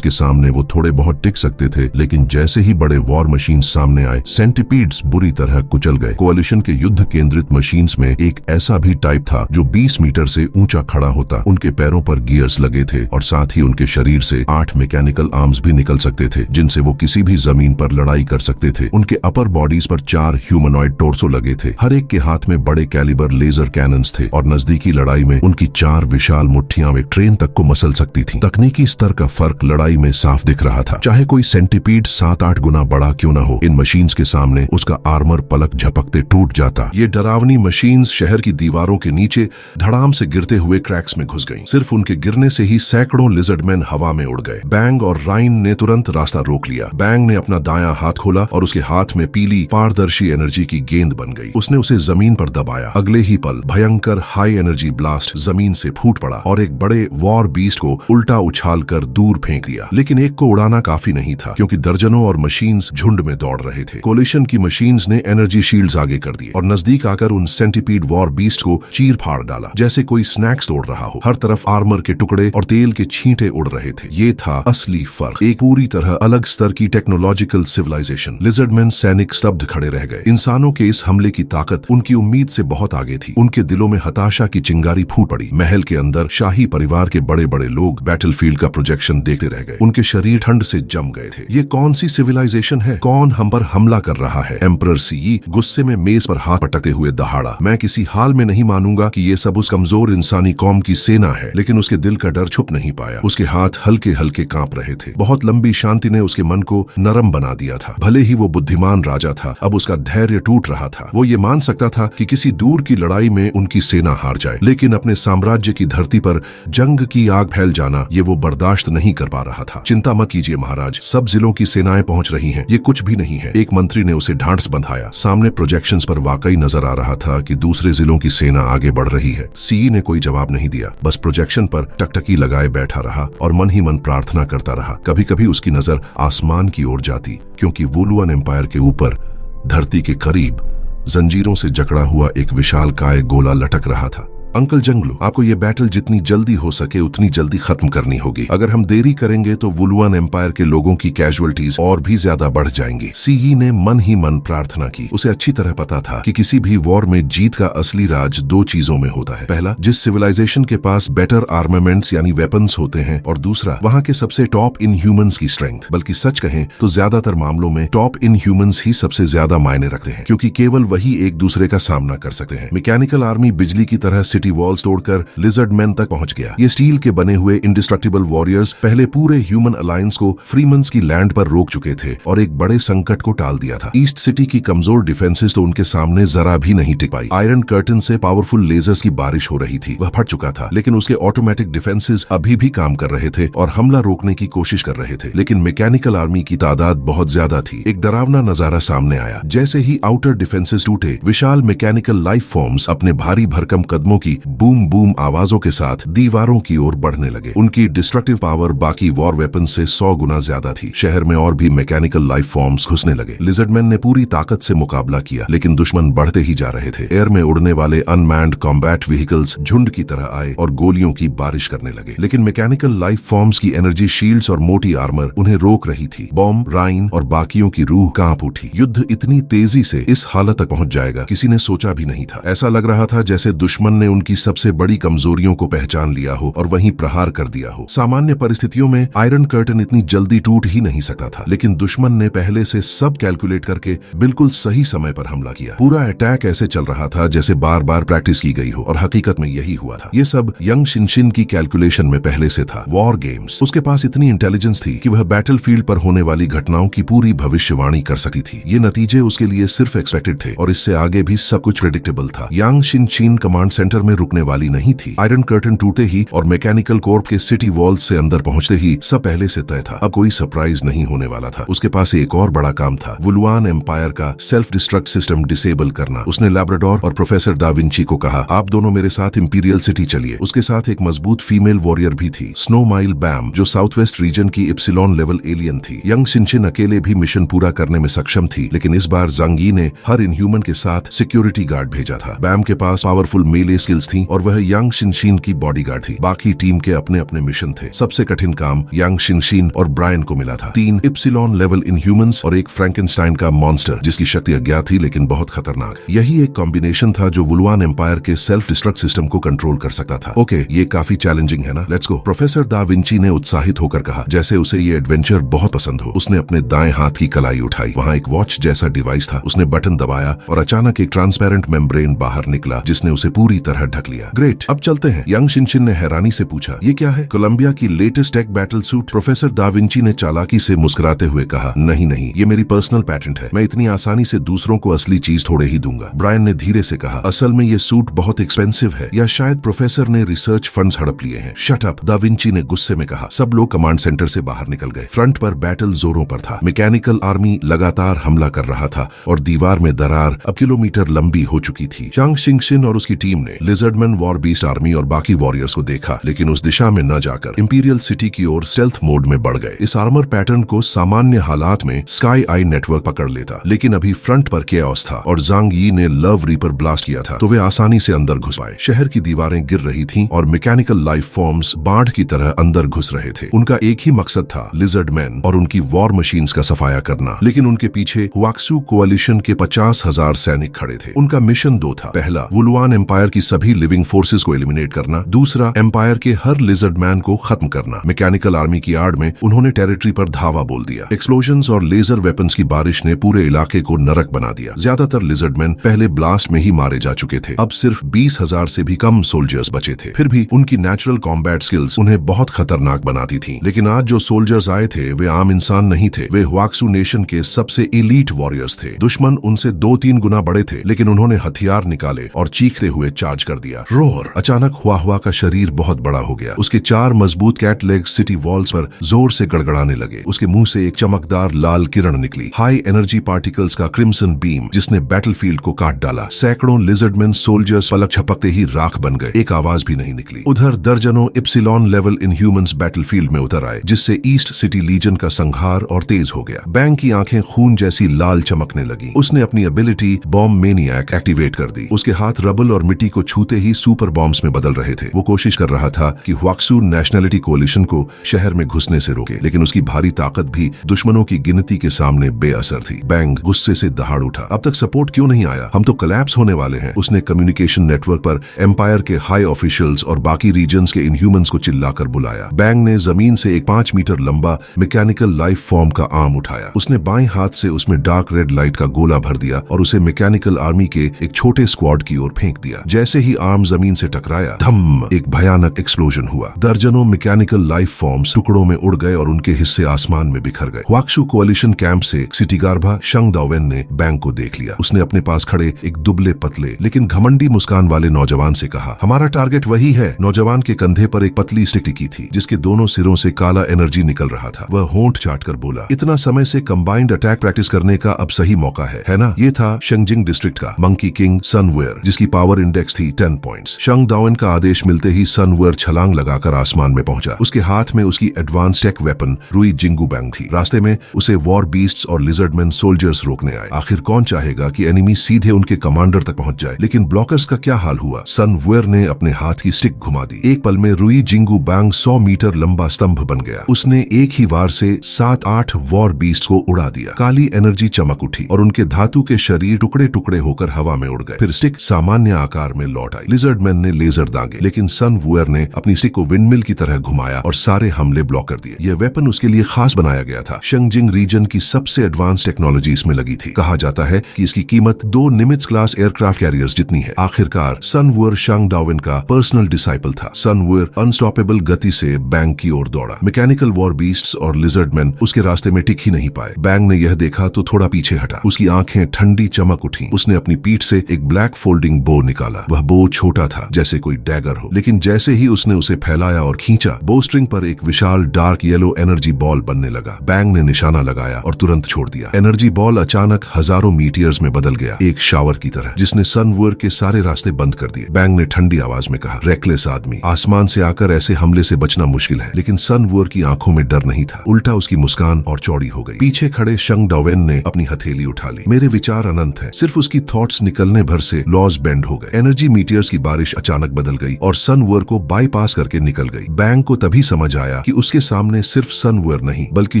के सामने वो थोड़े बहुत टिक सकते थे, लेकिन जैसे ही बड़े वॉर मशीन्स सामने आए, सेंटिपीड्स बुरी तरह कुचल गए। कोalition के युद्ध केंद्रित मशीन्स में एक ऐसा भी टाइप था जो 20 मीटर से ऊंचा खड़ा होता। उनके पैरों पर गियर्स लगे थे और साथ ही उनके शरीर से 8 मैकेनिकल आर्म्स भी निकल सकते थे, जिनसे वो किसी भी जमीन पर लड़ाई कर सकते थे। उनके अपर बॉडीज पर 4 ह्यूमनॉइड टोर्सो लगे थे। हर एक के हाथ में बड़े कैलिबर लेजर कैनन्स थे और नजदीकी लड़ाई में उनकी 4 विशाल मुट्ठियां एक ट्रेन तक को मसल सकती थी। तकनीकी स्तर का फर्क लड़ाई में साफ दिख रहा था। चाहे कोई सेंटिपीड 7-8 गुना बड़ा क्यों न हो, इन मशीन्स के सामने उसका आर्मर पलक झपकते टूट जाता। ये डरावनी मशीन्स शहर की दीवारों के नीचे धड़ाम से गिरते हुए क्रैक्स में घुस गईं। सिर्फ उनके गिरने से ही सैकड़ों लिजर्डमैन हवा में उड़ गए। बैंग और राइन ने तुरंत रास्ता रोक लिया। बैंग ने अपना दायां हाथ खोला और उसके हाथ में पीली पारदर्शी एनर्जी की गेंद बन गई। उसने उसे जमीन पर दबाया। अगले ही पल भयंकर हाई एनर्जी ब्लास्ट जमीन से फूट पड़ा और एक बड़े वॉर बीस्ट को उल्टा उछालकर दूर फेंक दिया। लेकिन एक को उड़ाना काफी नहीं था, क्योंकि दर्जनों और मशीन्स झुंड में दौड़ रहे थे। कोalition की मशीन्स ने एनर्जी शील्ड्स आगे कर दिए और नजदीक आकर उन सेंटिपीड वॉर बीस्ट को चीर फाड़ डाला, जैसे कोई स्नैक्स तोड़ रहा हो। हर तरफ आर्मर के टुकड़े और तेल के छींटे उड़ रहे थे। ये था असली फर्क, एक पूरी तरह अलग स्तर की टेक्नोलॉजिकल सिविलाइजेशन। लिजर्डमैन सैनिक स्तब्ध खड़े रह गए। इंसानों के इस हमले की ताकत उनकी उम्मीद से बहुत आगे थी। उनके दिलों में हताशा की चिंगारी फूट पड़ी। महल के अंदर शाही परिवार के बड़े बड़े लोग बैटलफील्ड का प्रोजेक्शन देखते रह गए। उनके शरीर ठंड से जम गए थे। ये कौन सी सिविलाइजेशन है? कौन हम पर हमला कर रहा है? एम्परर सीई गुस्से में मेज पर हाथ पटकते हुए दहाड़ा। मैं किसी हाल में नहीं मानूंगा कि ये सब उस कमजोर इंसानी कौम की सेना है। लेकिन उसके दिल का डर छुप नहीं पाया। उसके हाथ हल्के हल्के कांप रहे थे। बहुत लंबी शांति ने उसके मन को नरम बना दिया था। भले ही वो बुद्धिमान राजा था, अब उसका धैर्य टूट रहा था। वो ये मान सकता था कि किसी दूर की लड़ाई में उनकी सेना हार जाए, लेकिन अपने साम्राज्य की धरती पर जंग की आग फैल जाना ये वो बर्दाश्त नहीं कर पा रहा था। चिंता मत कीजिए महाराज, सब जिलों की सेनाएं पहुंच रही हैं। ये कुछ भी नहीं है। एक मंत्री ने उसे ढांढस बंधाया। सामने प्रोजेक्शंस पर वाकई नजर आ रहा था कि दूसरे जिलों की सेना आगे बढ़ रही है। सीई ने कोई जवाब नहीं दिया, बस प्रोजेक्शन पर टकटकी लगाए बैठा रहा और मन ही मन प्रार्थना करता रहा। कभी कभी उसकी नजर आसमान की ओर जाती, क्योंकि वुलुआन एम्पायर के ऊपर धरती के करीब जंजीरों से जकड़ा हुआ एक विशालकाय गोला लटक रहा था। अंकल जंगलू, आपको ये बैटल जितनी जल्दी हो सके उतनी जल्दी खत्म करनी होगी। अगर हम देरी करेंगे तो वुलुआन एम्पायर के लोगों की कैजुअलिटीज और भी ज्यादा बढ़ जाएंगी। सीई ने मन ही मन प्रार्थना की। उसे अच्छी तरह पता था कि किसी भी वॉर में जीत का असली राज 2 चीजों में होता है। पहला, जिस सिविलाइजेशन के पास बेटर आर्मामेंट्स यानी वेपन्स होते हैं, और दूसरा, वहाँ के सबसे टॉप इन ह्यूमंस की स्ट्रेंथ। बल्कि सच कहें तो ज्यादातर मामलों में टॉप इन ह्यूमंस ही सबसे ज्यादा मायने रखते हैं, क्योंकि केवल वही एक दूसरे का सामना कर सकते हैं। मैकेनिकल आर्मी बिजली की तरह सिटी वॉल्स तोड़कर लिजर्डमैन तक पहुंच गया। ये स्टील के बने हुए इंडिस्ट्रक्टिबल वॉरियर्स पहले पूरे ह्यूमन अलायंस को फ्रीमन्स की लैंड पर रोक चुके थे और एक बड़े संकट को टाल दिया था। ईस्ट सिटी की कमजोर डिफेंसेस तो उनके सामने जरा भी नहीं टिक पाई। आयरन कर्टन से पावरफुल लेजर्स की बारिश हो रही थी। वह फट चुका था, लेकिन उसके ऑटोमेटिक डिफेंसेस अभी भी काम कर रहे थे और हमला रोकने की कोशिश कर रहे थे। लेकिन मैकेनिकल आर्मी की तादाद बहुत ज्यादा थी। एक डरावना नजारा सामने आया। जैसे ही आउटर डिफेंसेस टूटे, विशाल मैकेनिकल लाइफ फॉर्म्स अपने भारी भरकम कदमों की बूम बूम आवाजों के साथ दीवारों की ओर बढ़ने लगे। उनकी डिस्ट्रक्टिव पावर बाकी वॉर वेपन से 100 गुना ज्यादा थी। शहर में और भी मैकेनिकल लाइफ फॉर्म्स घुसने लगे। लिजर्डमैन ने पूरी ताकत से मुकाबला किया, लेकिन दुश्मन बढ़ते ही जा रहे थे। एयर में उड़ने वाले अनमैन्ड कॉम्बैट व्हीकल्स झुंड की तरह आए और गोलियों की बारिश करने लगे, लेकिन मैकेनिकल लाइफ फॉर्म्स की एनर्जी शील्ड्स और मोटी आर्मर उन्हें रोक रही थी। बॉम्ब, राइन और बाकियों की रूह कांप उठी। युद्ध इतनी तेजी से इस हालत तक पहुंच जाएगा किसी ने सोचा भी नहीं था। ऐसा लग रहा था जैसे दुश्मन ने उनकी सबसे बड़ी कमजोरियों को पहचान लिया हो और वहीं प्रहार कर दिया हो। सामान्य परिस्थितियों में आयरन कर्टन इतनी जल्दी टूट ही नहीं सकता था, लेकिन दुश्मन ने पहले से सब कैलकुलेट करके बिल्कुल सही समय पर हमला किया। पूरा अटैक ऐसे चल रहा था जैसे बार बार प्रैक्टिस की गई हो, और हकीकत में यही हुआ था। ये सब यंग शिनशिन की कैलकुलेशन में पहले से था। War games. उसके पास इतनी इंटेलिजेंस थी कि वह बैटलफील्ड पर होने वाली घटनाओं की पूरी भविष्यवाणी कर सकती थी। ये नतीजे उसके लिए सिर्फ एक्सपेक्टेड थे और इससे आगे भी सब कुछ प्रेडिक्टेबल था। यांग शिनशिन कमांड सेंटर में रुकने वाली नहीं थी। आयरन कर्टन टूटे ही और मैकेनिकल कॉर्प के सिटी वॉल्स से अंदर पहुंचते ही सब पहले से तय था। अब कोई सरप्राइज नहीं होने वाला था। उसके पास एक और बड़ा काम था, वुलुआन एम्पायर का सेल्फ डिस्ट्रक्ट सिस्टम डिसेबल करना। उसने लैब्राडोर और प्रोफेसर दा विंची को कहा, आप दोनों मेरे साथ इंपीरियल सिटी चलिए। उसके साथ एक मजबूत फीमेल वॉरियर भी थी, स्नो माइल बैम, जो साउथ वेस्ट रीजन की इप्सिलॉन लेवल एलियन थी। यंग शिनशिन अकेले भी मिशन पूरा करने में सक्षम थी, लेकिन इस बार जांग यी ने हर इनह्यूमन के साथ सिक्योरिटी गार्ड भेजा था। बैम के पास पावरफुल मेले स्किल्स थी और वह यांग शिनशिन की बॉडीगार्ड थी। बाकी टीम के अपने अपने मिशन थे। सबसे कठिन काम यांग शिनशिन और ब्रायन को मिला था। 3 इप्सिलॉन लेवल इनह्यूमंस और एक फ्रैंकेनस्टाइन का मॉन्स्टर जिसकी शक्ति अज्ञात थी लेकिन बहुत खतरनाक। यही एक कॉम्बिनेशन था जो वुलुआन एम्पायर के सेल्फ डिस्ट्रक्ट सिस्टम को कंट्रोल कर सकता था। ओके, ये काफी चैलेंजिंग है ना, let's go. Professor da Vinci ने उत्साहित होकर कहा, जैसे उसे ये एडवेंचर बहुत पसंद हो। उसने अपने दाएं हाथ की कलाई उठाई। वहां एक वॉच जैसा डिवाइस था। उसने बटन दबाया और अचानक एक ट्रांसपेरेंट मेम्ब्रेन बाहर निकला जिसने उसे पूरी तरह ढक लिया। ग्रेट, अब चलते हैं। यंग शिनशिन ने हैरानी से पूछा, ये क्या है? कोलंबिया की latest tech battle suit. Professor da Vinci ने चालाकी से मुस्कुराते हुए कहा, नहीं नहीं, ये मेरी पर्सनल पैटेंट है। मैं इतनी आसानी से दूसरों को असली चीज थोड़े ही दूंगा। ब्रायन ने धीरे से कहा, असल में ये सूट बहुत एक्सपेंसिव है, या शायद प्रोफेसर ने रिसर्च फंड्स हड़प लिए हैं। शट अप, दा विंची ने गुस्से में कहा। सब लोग कमांड सेंटर से बाहर निकल गए। फ्रंट पर बैटल जोरों पर था। मैकेनिकल आर्मी लगातार हमला कर रहा था और दीवार में दरार अब किलोमीटर लंबी हो चुकी थी। यांग शिनशिन और उसकी टीम ने लिजर्डमैन वॉर बीस्ट आर्मी और बाकी वॉरियर्स को देखा, लेकिन उस दिशा में न जाकर इंपीरियल सिटी की ओर स्टेल्थ मोड में बढ़ गए। इस आर्मर पैटर्न को सामान्य हालात में स्काई आई नेटवर्क पकड़ लेता, लेकिन अभी फ्रंट पर केओस था और जांग यी ने लव रीपर ब्लास्ट किया था, तो वे आसानी से अंदर घुस पाए। शहर की दीवारें गिर रही थीं और मैकेनिकल लाइफ फॉर्म्स बाढ़ की तरह अंदर घुस रहे थे। उनका एक ही मकसद था, लिजर्डमैन और उनकी वॉर मशीन्स का सफाया करना, लेकिन उनके पीछे हुआक्सू कोalition के 50,000 सैनिक खड़े थे। उनका मिशन 2 था। पहला, वुलुआन एम्पायर की सभी लिविंग फोर्सेस को एलिमिनेट करना। दूसरा, एम्पायर के हर लिजर्डमैन को खत्म करना। मैकेनिकल आर्मी की आड़ में उन्होंने टेरिटरी पर धावा बोल दिया। एक्सप्लोजन्स और लेजर वेपन्स की बारिश ने पूरे इलाके को नरक बना दिया। ज्यादातर लिजर्डमैन पहले ब्लास्ट में ही मारे जा चुके थे। अब सिर्फ 20,000 से भी कम सोल्जर्स बचे थे। फिर भी उनकी नेचुरल कॉम्बैट स्किल्स उन्हें बहुत खतरनाक बनाती थी। लेकिन आज जो सोल्जर्स आए थे वे आम इंसान नहीं थे। वे हुआक्सू नेशन के सबसे एलीट वॉरियर्स थे। दुश्मन उनसे 2-3 गुना बड़े थे, लेकिन उन्होंने हथियार निकाले और चीखते हुए चार्ज कर दिया। रोर। अचानक हुआ का शरीर बहुत बड़ा हो गया। उसके 4 मजबूत कैट लेग्स सिटी वॉल्स पर जोर से गड़गड़ाने लगे। उसके मुंह से एक चमकदार लाल किरण निकली, हाई एनर्जी पार्टिकल्स का क्रिम्सन बीम, जिसने बैटलफील्ड को काट डाला। सैकड़ों लिजर्डमैन सोल्जर्स पलक झपकते ही राख बन गए। एक आवाज भी नहीं निकली। उधर दर्जनों इप्सिलॉन लेवल इनह्यूमंस बैटलफील्ड में उतर आए, जिससे ईस्ट सिटी लीजन का संहार और तेज हो गया। बैंग की आंखें खून जैसी लाल चमकने लगी। उसने अपनी एबिलिटी बॉम्ब मेनियक एक्टिवेट कर दी। उसके हाथ रबल और मिट्टी को छूते ही सुपर बॉम्ब्स में बदल रहे थे। वो कोशिश कर रहा था कि हुआक्सू नेशनलिटी कोalition को शहर में घुसने से रोके, लेकिन उसकी भारी ताकत भी दुश्मनों की गिनती के सामने बेअसर थी। बैंग गुस्से से दहाड़ उठा, अब तक सपोर्ट क्यों नहीं आया? हम तो कोलैप्स होने वाले हैं। उसने कम्युनिकेशन नेटवर्क पर एम्पायर के हाई ऑफिशियल्स और बाकी रीजन्स के इनह्यूमंस को चिल्लाकर बुलाया। बैंग ने जमीन से एक 5 मीटर लंबा मैकेनिकल लाइफ फॉर्म का आर्म उठाया। उसने बाएं हाथ से उसमें डार्क रेड लाइट का गोला भर दिया और उसे मैकेनिकल आर्मी के एक छोटे स्क्वाड की ओर फेंक दिया। जैसे ही आर्म जमीन से टकराया, धम, एक भयानक एक्सप्लोजन हुआ। दर्जनों मैकेनिकल लाइफ फॉर्म्स टुकड़ों में उड़ गए और उनके हिस्से आसमान में बिखर गए। हुआक्सू कोalition कैंप से सिटीगार्भा शंग दावेन ने बैंग को देख लिया। उसने अपने पास खड़े एक दुबले पतले लेकिन घमंडी मुस्कान वाले नौजवान से कहा, हमारा टारगेट वही है। नौजवान के कंधे पर एक पतली स्टिक टिकी थी, जिसके दोनों सिरों से काला एनर्जी निकल रहा था। वह होंठ चाटकर बोला, इतना समय से कंबाइंड अटैक प्रैक्टिस करने का अब सही मौका है ना? ये था शेंगजिंग डिस्ट्रिक्ट का मंकी किंग सनवेयर, जिसकी पावर इंडेक्स थी 10 पॉइंट्स। शंग दाओन का आदेश मिलते ही सन वुर छलांग लगाकर आसमान में पहुंचा। उसके हाथ में उसकी एडवांस टेक वेपन रुई जिंगू बैंग थी। रास्ते में उसे वॉर बीस्ट्स और लिजर्डमैन सोल्जर्स रोकने आए। आखिर कौन चाहेगा कि एनिमी सीधे उनके कमांडर तक पहुंच जाए। लेकिन ब्लॉकर्स का क्या हाल हुआ। सन वुर ने अपने हाथ की स्टिक घुमा दी। एक पल में रुई जिंगू बैंग 100 मीटर लंबा स्तंभ बन गया। उसने एक ही वार से 7-8 वॉर बीस्ट को उड़ा दिया। काली एनर्जी चमक उठी और उनके धातु के शरीर टुकड़े टुकड़े होकर हवा में उड़ गए। फिर स्टिक सामान्य आकार में लौट आई। लिजर्डमैन ने लेजर दागे, लेकिन सन वुर ने अपनी स्टिक को विंडमिल की तरह घुमाया और सारे हमले ब्लॉक कर दिए। यह वेपन उसके लिए खास बनाया गया था। शेंगजिंग रीजन की सबसे एडवांस टेक्नोलॉजी इसमें लगी थी। कहा जाता है कि इसकी कीमत 2 निमित्ज क्लास एयरक्राफ्ट कैरियर्स जितनी है। आखिरकार सन वुर शंग दाओन का पर्सनल डिसाइपल था। सन वुर अनस्टॉपेबल गति से बैंग की ओर दौड़ा। मैकेनिकल वॉर बीस्ट्स और लिजर्डमैन उसके रास्ते में टिक ही नहीं पाए। बैंग ने यह देखा तो थोड़ा पीछे हटा। उसकी आंखें ठंडी चमक उठी। उसने अपनी पीठ से एक ब्लैक फोल्डिंग बो निकाला। वह बो छोटा था, जैसे कोई डैगर हो, लेकिन जैसे ही उसने उसे फैलाया और खींचा, बो स्ट्रिंग पर एक विशाल डार्क येलो एनर्जी बॉल बनने लगा। बैंग ने निशाना लगाया और तुरंत छोड़ दिया। एनर्जी बॉल अचानक हजारों मीटियर्स में बदल गया, एक शावर की तरह, जिसने सन वुर के सारे रास्ते बंद कर दिए। बैंग ने ठंडी आवाज में कहा, रेकलेस आदमी, आसमान से आकर ऐसे हमले से बचना मुश्किल है। लेकिन सन वुर की आंखों में डर नहीं था, उल्टा उसकी मुस्कान और चौड़ी हो गई। पीछे खड़े शंग दाओन ने अपनी हथेली उठा ली। मेरे विचार अनंत है। सिर्फ उसकी थॉट्स निकलने भर से लॉज बेंड हो गए। एनर्जी मीटियर्स की बारिश अचानक बदल गई और सन वुर को बाईपास करके निकल गई। बैंग को तभी समझ आया कि उसके सामने सिर्फ सन वुर नहीं बल्कि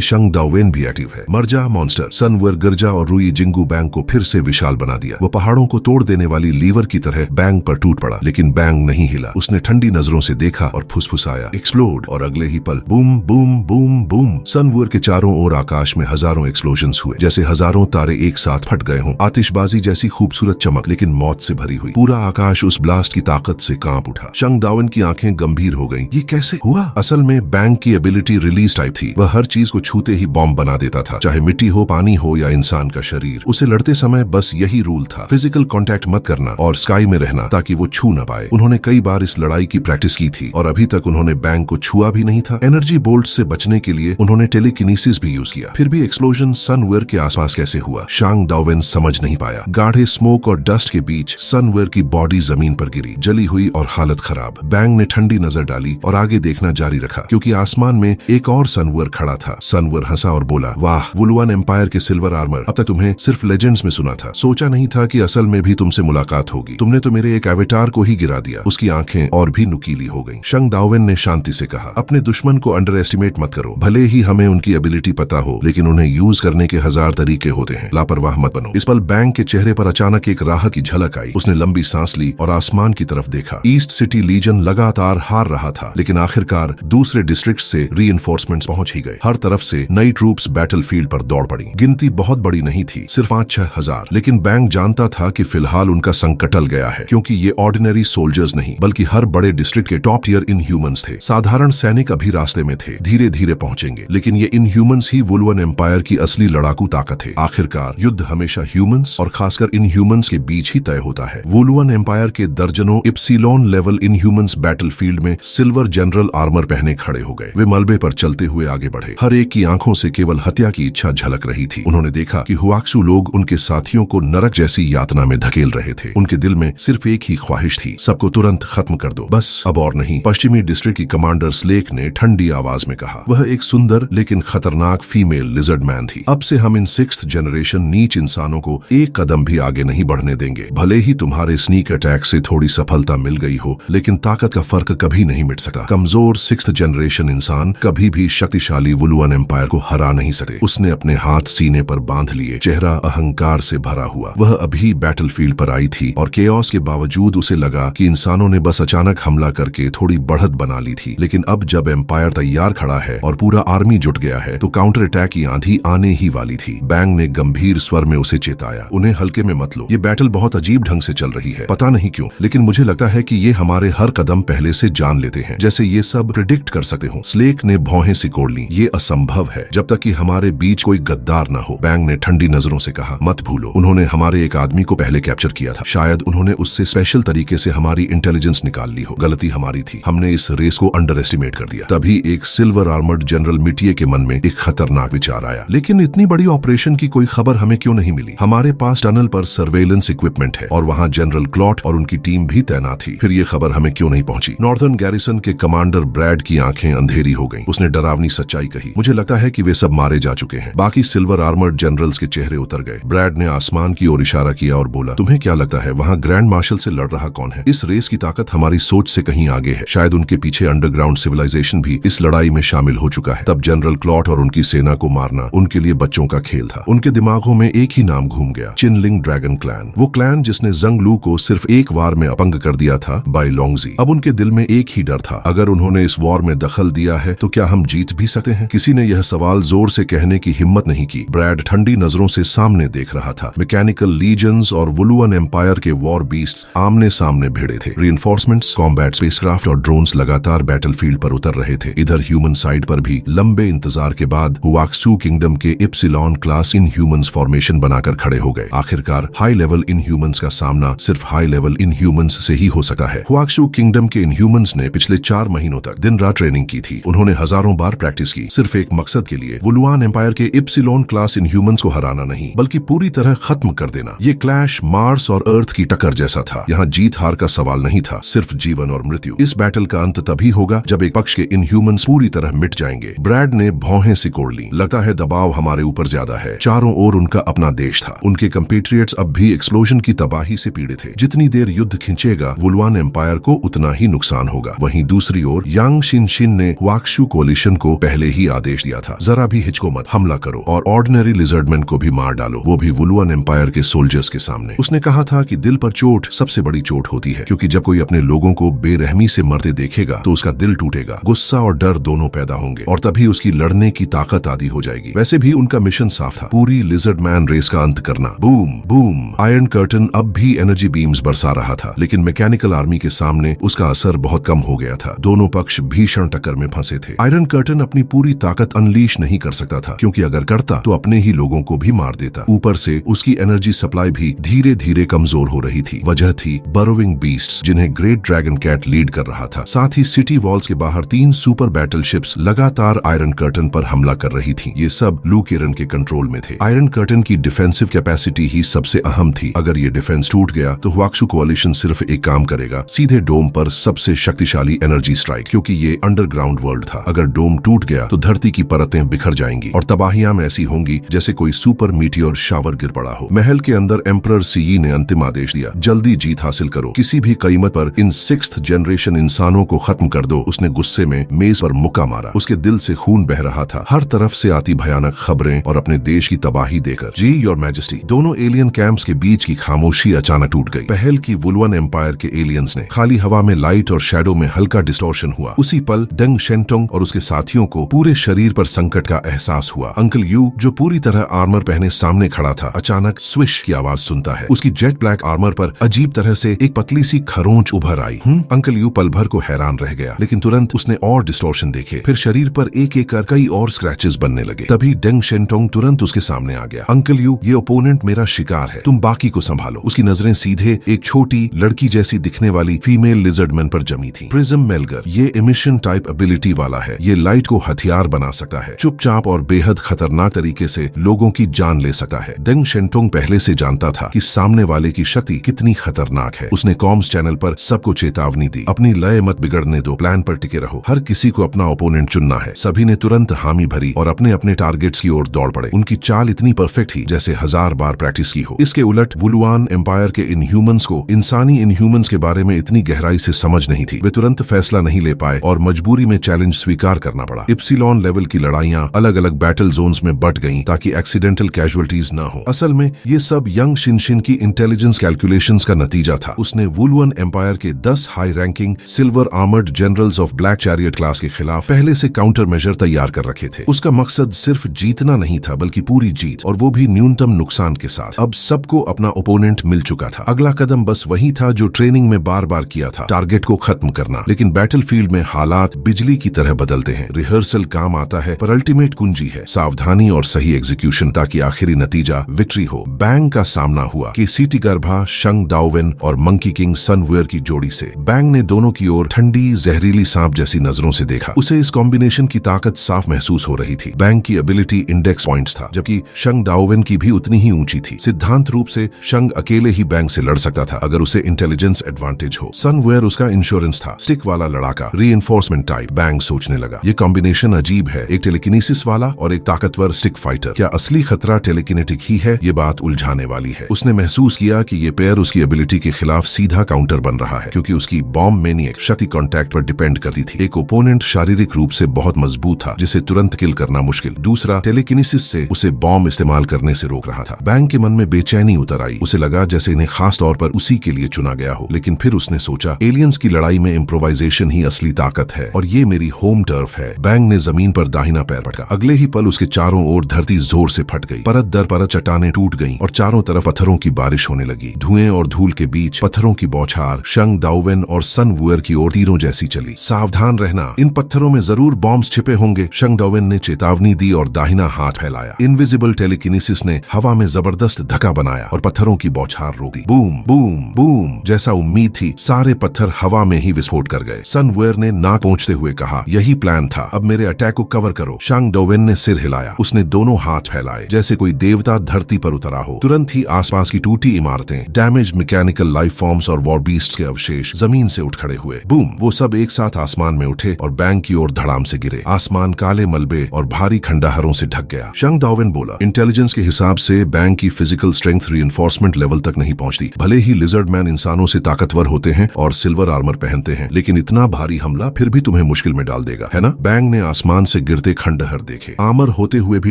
शंग दाओन भी एक्टिव है। मर्जा मॉन्स्टर। सन वुर गिरजा और रुई जिंगू बैंग को फिर से विशाल बना दिया। वो पहाड़ों को तोड़ देने वाली लीवर की तरह बैंग पर टूट पड़ा, लेकिन बैंग नहीं हिला। उसने ठंडी नजरों से देखा और फुसफुसाया, एक्सप्लोड। और अगले ही पल बूम बूम बूम बूम। सन वुर के चारों ओर आकाश में हजारों एक्सप्लोजन्स हुए, जैसे हजारों तारे एक साथ फट गए हों। आतिशबाजी जैसी खूबसूरत चमक, लेकिन मौत से भरी हुई। पूरा आकाश उस ब्लास्ट की ताकत से कांप उठा। शंग दाओन की आंखें गंभीर हो गईं। ये कैसे हुआ? असल में बैंग की एबिलिटी रिलीज टाइप थी। वह हर चीज को छूते ही बॉम्ब बना देता था, चाहे मिट्टी हो, पानी हो या इंसान का शरीर। उसे लड़ते समय बस यही रूल था, फिजिकल कांटेक्ट मत करना और स्काई में रहना ताकि वो छू न पाए। उन्होंने कई बार इस लड़ाई की प्रैक्टिस की थी और अभी तक उन्होंने बैंग को छुआ भी नहीं था। एनर्जी बोल्ट से बचने के लिए उन्होंने टेलीकिनेसिस भी यूज किया। फिर भी एक्सप्लोजन सन वुर के आसपास कैसे हुआ, शंग दाओन समझ नहीं पाया। गाढ़े स्मोक और डस्ट के बीच सन वुर की बॉडी जमीन पर गिरी, जली हुई और हालत खराब। बैंग ने ठंडी नजर डाली और आगे देखना जारी रखा, क्योंकि आसमान में एक और सन वुर खड़ा था। सन वुर हंसा और बोला, वाह, वुलुआन एम्पायर के सिल्वर आर्मर। अब तक तुम्हें सिर्फ लेजेंड्स में सुना था, सोचा नहीं था कि असल में भी तुमसे मुलाकात होगी। तुमने तो मेरे एक एवेटार को ही गिरा दिया। उसकी आंखें और भी नुकीली हो गईं। शंग दाओन ने शांति से कहा, अपने दुश्मन को अंडर एस्टिमेट मत करो। भले ही हमें उनकी एबिलिटी पता हो, लेकिन उन्हें यूज करने के 1000 तरीके होते हैं। लापरवाह मत बनो। इस पल बैंग के चेहरे पर अचानक एक राहत की झलक आई। उसने लंबी सांस ली और आसमान की तरफ देखा। ईस्ट सिटी लीजन लगातार हार रहा था, लेकिन आखिरकार दूसरे डिस्ट्रिक्ट से रीइंफोर्समेंट्स पहुंच ही गए। हर तरफ से नई ट्रूप्स बैटलफील्ड पर दौड़ पड़ी। गिनती बहुत बड़ी नहीं थी, सिर्फ 5-6 हजार। लेकिन बैंग जानता था कि फिलहाल उनका संकट टल गया है, क्योंकि ये ऑर्डिनरी सोल्जर्स नहीं बल्कि हर बड़े डिस्ट्रिक्ट के टॉप टियर इनह्यूमंस थे। साधारण सैनिक अभी रास्ते में थे, धीरे धीरे पहुंचेंगे, लेकिन ये इनह्यूमंस ही वुलुआन एम्पायर की असली लड़ाकू ताकत है। आखिरकार युद्ध हमेशा ह्यूमंस और खासकर इनह्यूमंस के बीच ही तय होता है। वुलुआन एम्पायर के दर्जनों इप्सिलॉन लेवल इनह्यूमंस बैटलफील्ड में सिल्वर जनरल आर्मर पहने खड़े हो गए। वे मलबे पर चलते हुए आगे बढ़े। हर एक की आंखों से केवल हत्या की इच्छा झलक रही थी। उन्होंने देखा कि हुआक्सू लोग उनके साथियों को नरक जैसी यातना में धकेल रहे थे। उनके दिल में सिर्फ एक ही ख्वाहिश थी, सबको तुरंत खत्म कर दो, बस अब और नहीं। पश्चिमी डिस्ट्रिक्ट की कमांडर स्लेक ने ठंडी आवाज में कहा। वह एक सुंदर लेकिन खतरनाक फीमेल लिजर्ड मैन थी। अब से हम इन 6th जनरेशन नीच इंसानों को एक कदम भी आगे नहीं बढ़ने देंगे। भले ही तुम्हारे स्नीक अटैक से थोड़ी सफलता मिल गई हो, लेकिन ताकत का फर्क कभी नहीं मिट सकता। कमजोर 6th जनरेशन इंसान कभी भी शक्तिशाली वुलुआन एम्पायर को हरा नहीं सकते। उसने अपने हाथ सीने पर बांध लिए, चेहरा अहंकार से भरा हुआ। वह अभी बैटलफील्ड पर आई थी और केओस के बावजूद उसे लगा कि इंसानों ने बस अचानक हमला करके थोड़ी बढ़त बना ली थी। लेकिन अब जब एम्पायर तैयार खड़ा है और पूरा आर्मी जुट गया है, तो काउंटर अटैक की आंधी आने ही वाली थी। बैंग ने गंभीर स्वर में उसे चेताया, उन्हें हल्के में मत लो। ये बैटल बहुत अजीब ढंग से चल रही है, पता नहीं क्यों, लेकिन मुझे लगता है कि ये हमारे हर कदम पहले से जान लेते हैं, जैसे ये सब प्रिडिक्ट कर सकते हो। स्लेक ने भौहें सिकोड़ ली। ये असंभव है जब तक कि हमारे बीच कोई गद्दार न हो। बैंग ने ठंडी नजरों से कहा, मत भूलो, उन्होंने हमारे एक आदमी को पहले कैप्चर किया था। शायद उन्होंने उससे स्पेशल तरीके से हमारी इंटेलिजेंस निकाल ली हो। गलती हमारी थी, हमने इस रेस को अंडर एस्टिमेट कर दिया। तभी एक सिल्वर आर्मर्ड जनरल मिटिये के मन में एक खतरनाक विचार आया, लेकिन इतनी बड़ी ऑपरेशन की कोई खबर हमें क्यों नहीं मिली? हमारे पास टनल पर सर्वेलेंस इक्विपमेंट है और वहाँ जनरल क्लॉट और उनके उनकी टीम भी तैनात थी। फिर ये खबर हमें क्यों नहीं पहुंची? नॉर्दर्न गैरिसन के कमांडर ब्रैड की आंखें अंधेरी हो गईं। उसने डरावनी सच्चाई कही, मुझे लगता है कि वे सब मारे जा चुके हैं। बाकी सिल्वर आर्मर्ड जनरल्स के चेहरे उतर गए। ब्रैड ने आसमान की ओर इशारा किया और बोला, तुम्हें क्या लगता है वहां ग्रैंड मार्शल से लड़ रहा कौन है? इस रेस की ताकत हमारी सोच से कहीं आगे है। शायद उनके पीछे अंडरग्राउंड सिविलाइजेशन भी इस लड़ाई में शामिल हो चुका है। तब जनरल क्लॉट और उनकी सेना को मारना उनके लिए बच्चों का खेल था। उनके दिमागों में एक ही नाम घूम गया, चिनलिंग ड्रैगन क्लैन। वो क्लैन जिसने जंग लू को सिर्फ एक वार में अपंग कर दिया था बाय लोंगजी। अब उनके दिल में एक ही डर था, अगर उन्होंने इस वॉर में दखल दिया है तो क्या हम जीत भी सकते हैं? किसी ने यह सवाल जोर से कहने की हिम्मत नहीं की। ब्रैड ठंडी नजरों से सामने देख रहा था। मैकेनिकल लीजन्स और वुलुअन एम्पायर के वॉर बीस्ट्स आमने सामने भिड़े थे। रीइंफोर्समेंट्स, कॉम्बैट स्पेसक्राफ्ट और ड्रोन्स लगातार बैटलफील्ड पर उतर रहे थे। इधर ह्यूमन साइड पर भी लंबे इंतजार के बाद हुआक्सू किंगडम के epsilon class in humans formation बनाकर खड़े हो गए। आखिरकार हाई लेवल इन ह्यूमंस का सामना सिर्फ हाई लेवल इन ह्यूमंस से ही हो सकता है। हुआक्सू किंगडम के इन ह्यूमंस ने पिछले 4 महीनों तक दिन रात ट्रेनिंग की थी। उन्होंने हजारों बार प्रैक्टिस की, सिर्फ एक मकसद के लिए, वुलुआन एम्पायर के इप्सिलॉन क्लास इन ह्यूमंस को हराना नहीं, बल्कि पूरी तरह खत्म कर देना। ये क्लैश मार्स और अर्थ की टक्कर जैसा था। यहाँ जीत हार का सवाल नहीं था, सिर्फ जीवन और मृत्यु। इस बैटल का अंत तभी होगा जब एक पक्ष के इन ह्यूमंस पूरी तरह मिट जाएंगे। ब्रैड ने भौहें सिकोड़ ली। लगता है दबाव हमारे ऊपर ज्यादा है। चारों ओर उनका अपना देश था। उनके कंपेट्रियट्स अब भी एक्सप्लोजन की तबाही से पीड़ित थे। जितनी देर युद्ध खिंचेगा वुलुआन एम्पायर को उतना ही नुकसान होगा। वहीं दूसरी ओर यांग शिनशिन ने हुआक्सू कोलिशन को पहले ही आदेश दिया था, जरा भी हिचको मत, हमला करो और ऑर्डिनरी लिजर्डमैन को भी मार डालो, वो भी वुलुआन एम्पायर के सोल्जर्स के सामने। उसने कहा था कि दिल पर चोट सबसे बड़ी चोट होती है, क्योंकि जब कोई अपने लोगों को बेरहमी से मरते देखेगा तो उसका दिल टूटेगा, गुस्सा और डर दोनों पैदा होंगे और तभी उसकी लड़ने की ताकत आदि हो जाएगी। वैसे भी उनका मिशन साफ था, पूरी लिजर्ड मैन रेस का अंत करना। बूम बूम, आयरन कर्टन अब भी एनर्जी बीम्स बरसा रहा था, लेकिन मैकेनिकल आर्मी के सामने उसका असर बहुत कम हो गया था। दोनों पक्ष भीषण टक्कर में फंसे थे। आयरन कर्टन अपनी पूरी ताकत अनलीश नहीं कर सकता था, क्योंकि अगर करता तो अपने ही लोगों को भी मार देता। ऊपर से उसकी एनर्जी सप्लाई भी धीरे धीरे कमजोर हो रही थी। वजह थी बरोविंग बीस्ट्स, जिन्हें ग्रेट ड्रैगन कैट लीड कर रहा था। साथ ही सिटी वॉल्स के बाहर 3 सुपर बैटल शिप्स लगातार आयरन कर्टन पर हमला कर रही थी। ये सब लू किरण के कंट्रोल में थे। आयरन कर्टन की डिफेंसिव कैपेसिटी ही सबसे अहम थी। अगर ये डिफेंस टूट गया तो हुआक्सू कोलिशन सिर्फ एक काम करेगा, सीधे डोम पर सबसे शक्तिशाली एनर्जी स्ट्राइक, क्योंकि ये अंडरग्राउंड वर्ल्ड था। अगर डोम टूट गया तो धरती की परतें बिखर जाएंगी और तबाहियां ऐसी होंगी जैसे कोई सुपर मीटियोर शावर गिर पड़ा हो। महल के अंदर एम्परर सीई ने अंतिम आदेश दिया, जल्दी जीत हासिल करो, किसी भी कीमत पर इन 6th जनरेशन इंसानों को खत्म कर दो। उसने गुस्से में मेज पर मुक्का मारा। उसके दिल से खून बह रहा था। हर तरफ से आती भयानक खबरें और अपने देश की तबाही देकर। जी योर मैजेस्टी। दोनों एलियन कैंप्स के बीच की खामोशी अचानक टूट गई। पहल की वुलुआन एम्पायर के एलियंस ने खाली हवा में लाइट और शैडो में हल्का डिस्टॉर्शन हुआ। उसी पल डेंग शेंटोंग और उसके साथियों को पूरे शरीर पर संकट का एहसास हुआ। अंकल यू, जो पूरी तरह आर्मर पहने सामने खड़ा था, अचानक स्विश की आवाज सुनता है। उसकी जेट ब्लैक आर्मर पर अजीब तरह से एक पतली सी खरोंच उभर आई। अंकल यू पल भर को हैरान रह गया, लेकिन तुरंत उसने और डिस्टॉर्शन देखे। फिर शरीर पर एक एक कर कई और स्क्रैचेस बनने लगे। तभी डेंग शेंटोंग तुरंत उसके सामने आ गया। अंकल यू, ये ओपोनेंट मेरा शिकार है, तुम बाकी को संभालो। उसकी नजरें सीधे एक छोटी लड़की जैसी दिखने वाली फीमेल लिजर्डमैन पर जमी थी। प्रिज्म मेलगर, ये इमिशन टाइप एबिलिटी वाला है। ये लाइट को हथियार बना सकता है, चुपचाप और बेहद खतरनाक तरीके से लोगों की जान ले सकता है। डेंग शेंटोंग पहले से जानता था कि सामने वाले की शक्ति कितनी खतरनाक है। उसने कॉम्स चैनल पर सबको चेतावनी दी, अपनी लय मत बिगड़ने दो, प्लान पर टिके रहो, हर किसी को अपना ओपोनेंट चुनना है। सभी ने तुरंत हामी भरी और अपने अपने टारगेट्स की ओर दौड़ पड़े। उनकी चाल इतनी परफेक्ट थी जैसे 1000 बार प्रैक्टिस की हो। इसके उलट वुलुआन एम्पायर के इनह्यूमंस को इंसानी इनह्यूमंस के बारे में इतनी गहराई से समझ नहीं थी। वे तुरंत फैसला नहीं ले पाए और मजबूरी में चैलेंज स्वीकार करना पड़ा। इप्सिलॉन लेवल की लड़ाइयां अलग अलग बैटल जोन्स में बट गईं ताकि एक्सीडेंटल कैजुअलिटीज न हो। असल में ये सब यंग शिनशिन की इंटेलिजेंस कैलकुलेशंस का नतीजा था। उसने वुलुआन एम्पायर के 10 high ranking silver armoured generals of black chariot class के खिलाफ पहले से काउंटर मेजर तैयार कर रखे थे। उसका मकसद सिर्फ जीतना नहीं था, बल्कि पूरी जीत, और वो भी न्यूनतम नुकसान के साथ। अब सबको अपना ओपोनेंट मिल चुका था। अगला कदम बस वही था जो ट्रेनिंग में बार बार किया था, टारगेट को खत्म करना। लेकिन बैटलफील्ड में हालात बिजली की तरह बदलते हैं। रिहर्सल काम आता है, पर अल्टीमेट कुंजी है सावधानी और सही एग्जीक्यूशन, ताकि आखिरी नतीजा विक्ट्री हो। बैंग का सामना हुआ कि सीटी गर्भा शंग डाओवेन और मंकी किंग सनवेयर की जोड़ी से। बैंग ने दोनों की ओर ठंडी जहरीली सांप जैसी नजरों से देखा। उसे इस कॉम्बिनेशन की ताकत साफ महसूस हो रही थी। बैंग की एबिलिटी इंडेक्स पॉइंट्स था, जबकि शंग डाओवेन की भी उतनी ही ऊंची थी। सिद्धांत रूप से शंग अकेले ही बैंग से लड़ सकता था, अगर अगर उसे इंटेलिजेंस एडवांटेज हो। सनवेयर उसका इंश्योरेंस था। स्टिक वाला लड़ाका, रीइंफोर्समेंट टाइप। बैंग सोचने लगा, ये कॉम्बिनेशन अजीब है, एक टेलीकिनेसिस वाला और एक ताकतवर स्टिक फाइटर। क्या असली खतरा टेलीकिनेटिक ही है? ये बात उलझाने वाली है। उसने महसूस किया कि ये पेयर उसकी एबिलिटी के खिलाफ सीधा काउंटर बन रहा है, क्योंकि उसकी बॉम्ब मैनिएक शक्ति कॉन्टैक्ट पर डिपेंड करती थी। एक ओपोनेंट शारीरिक रूप से बहुत मजबूत था, जिसे तुरंत किल करना मुश्किल। दूसरा टेलीकिनेसिस से उसे बॉम्ब इस्तेमाल करने से रोक रहा था। बैंक के मन में बेचैनी उतर आई। उसे लगा जैसे इन्हें खास तौर पर उसी के लिए चुना गया हो। लेकिन फिर उसने सोचा, एलियंस की लड़ाई में इम्प्रोवाइजेशन ही असली ताकत है और ये मेरी होम टर्फ है। बैंक ने जमीन पर दाहिना पैर पटका। अगले ही पल उसके चारों ओर धरती जोर से फट गई। परत दर परत चट्टानें टूट गईं और चारों तरफ पत्थरों की बारिश होने लगी। धुएं और धूल के बीच पत्थरों की बौछार शंग डाउवेन और सनवुअर की ओर तीरों जैसी चली। सावधान रहना, इन पत्थरों में जरूर बॉम्ब्स छिपे होंगे। शंग डाउवेन ने चेतावनी दी और दाहिना हाथ फैलाया। इनविजिबल टेलीकिनेसिस ने हवा में जबरदस्त धक्का बनाया और पत्थरों की बौछार रोक दी। Boom boom boom. जैसा उम्मीद थी, सारे पत्थर हवा में ही विस्फोट कर गए। सनवुअर ने नाक पोंछते हुए कहा, यही प्लान था, अब मेरे अटैक को कवर करो। शंग डाउवेन ने सिर हिलाया। उसने दोनों हाथ फैलाए जैसे कोई देवता धरती पर उतरा हो। तुरंत ही आसपास की टूटी इमारतें, डैमेज मैकेनिकल लाइफ फॉर्म्स और वॉर बीस्ट्स के अवशेष जमीन से उठ खड़े हुए। बूम, वो सब एक साथ आसमान में उठे और बैंक की ओर धड़ाम से गिरे। आसमान काले मलबे और भारी खंडहरों से ढक गया। शंग डाउवेन बोला, इंटेलिजेंस के हिसाब से बैंक की फिजिकल स्ट्रेंथ रीइंफोर्समेंट लेवल तक नहीं पहुंचती। भले ही लिजर्ड मैन इंसानों से ताकतवर होते हैं और सिल्वर आर्मर पहनते हैं, लेकिन इतना भारी हमला फिर भी तुम्हें मुश्किल में डाल देगा, है ना? बैंक ने आसमान से गिरते खंडहर देखे। आर्मर होते हुए भी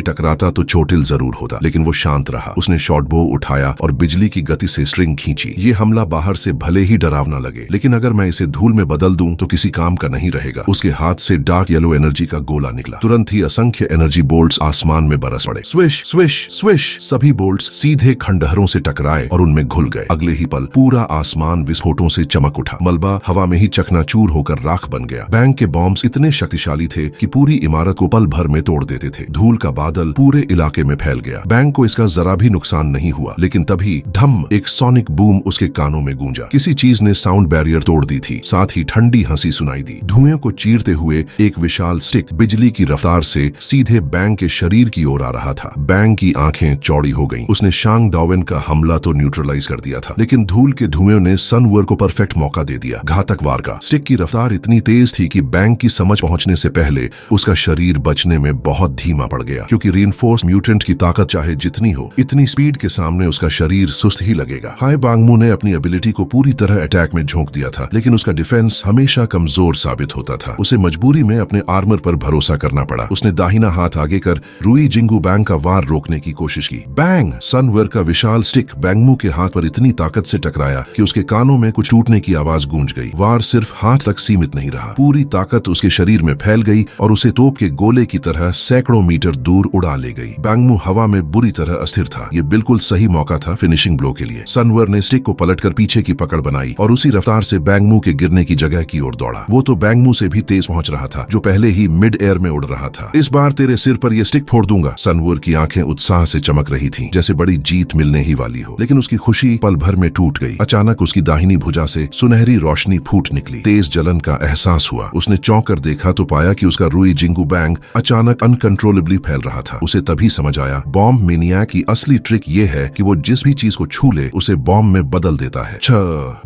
टकराता तो चोटिल जरूर होता, लेकिन वो शांत रहा। उसने शॉर्ट बो उठाया और बिजली की गति से स्ट्रिंग खींची। ये हमला बाहर से भले ही डरावना लगे, लेकिन अगर मैं इसे धूल में बदल दूं तो किसी काम का नहीं रहेगा। उसके हाथ से डार्क येलो एनर्जी का गोला निकला। तुरंत ही असंख्य एनर्जी बोल्ट्स आसमान में बरस पड़े। Swish swish swish. सभी बोल्ट्स सीधे खंडहरों से टकराए और उनमें घुल गए। अगले ही पल पूरा आसमान विस्फोटों से चमक उठा। मलबा हवा में ही चकनाचूर होकर राख बन गया। बैंक के बॉम्ब्स इतने शक्तिशाली थे कि पूरी इमारत को पल भर में तोड़ देते थे। धूल का बादल पूरे इलाके में फैल गया। बैंक को इसका जरा भी नुकसान नहीं हुआ, लेकिन तभी धम, एक सोनिक बूम उसके कानों में गूंजा। किसी चीज ने साउंड बैरियर तोड़ दी थी। साथ ही ठंडी हंसी सुनाई दी। धुएं को चीरते हुए एक विशाल स्टिक बिजली की रफ्तार से सीधे बैंक के शरीर की ओर आ रहा था। बैंक की आंखें चौड़ी हो गईं। उसने शांग डाउवेन का हमला तो न्यूट्रलाइज कर दिया था, लेकिन धूल के धुएं ने सनवुअर को परफेक्ट मौका दे दिया घातक वार का। स्टिक की रफ्तार इतनी तेज थी कि बैंक की समझ पहुंचने से पहले उसका शरीर बचने में बहुत धीमा पड़ गया, क्योंकि रीइंफोर्स म्यूटेंट की ताकत चाहे जितनी हो, इतनी स्पीड के सामने उसका शरीर सुस्त ही लगेगा। हाय बांगमू ने अपनी एबिलिटी को पूरी तरह अटैक में झोंक दिया था, लेकिन उसका डिफेंस हमेशा कमजोर साबित होता था। उसे मजबूरी में अपने आर्मर पर भरोसा करना पड़ा। उसने दाहिना हाथ आगे कर रुई जिंगू बैंक का वार रोकने की कोशिश की। बैंग! सनवुअर का विशाल स्टिक बैंगमू के हाथ पर इतनी ताकत से टकराया कि उसके कानों में कुछ टूटने की आवाज गूंज गई। वार सिर्फ हाथ तक सीमित नहीं रहा, पूरी ताकत उसके शरीर में फैल गई और उसे तोप के गोले की तरह सैकड़ों मीटर दूर उड़ा ले गई। बैंगमू हवा में बुरी तरह अस्थिर था। ये बिल्कुल सही मौका था फिनिशिंग ब्लो के लिए। सनवुअर ने स्टिक को पलटकर पीछे की पकड़ बनाई और उसी रफ्तार से बैंगमू के गिरने की जगह की ओर दौड़ा। वो तो बैंगमू से भी तेज पहुंच रहा था, जो पहले ही मिड एयर में उड़ रहा था। इस बार तेरे सिर पर यह स्टिक फोड़ दूंगा। सनवुअर की आंखें उत्साह से चमक रही थीं, जैसे बड़ी जीत मिलने ही वाली हो। लेकिन उसकी खुशी पल भर में टूट गई। अचानक उसकी दाहिनी भुजा से सुनहरी रोशनी फूट निकली। तेज जलन का एहसास हुआ। उसने चौंक कर देखा तो पाया कि उसका रुई जिंगू बैंक अचानक अनकंट्रोलेबली फैल रहा था। उसे तभी समझ आया, बॉम्ब मेनियाक की असली ट्रिक ये है कि वो जिस भी चीज को छू ले उसे बॉम्ब में बदल देता है।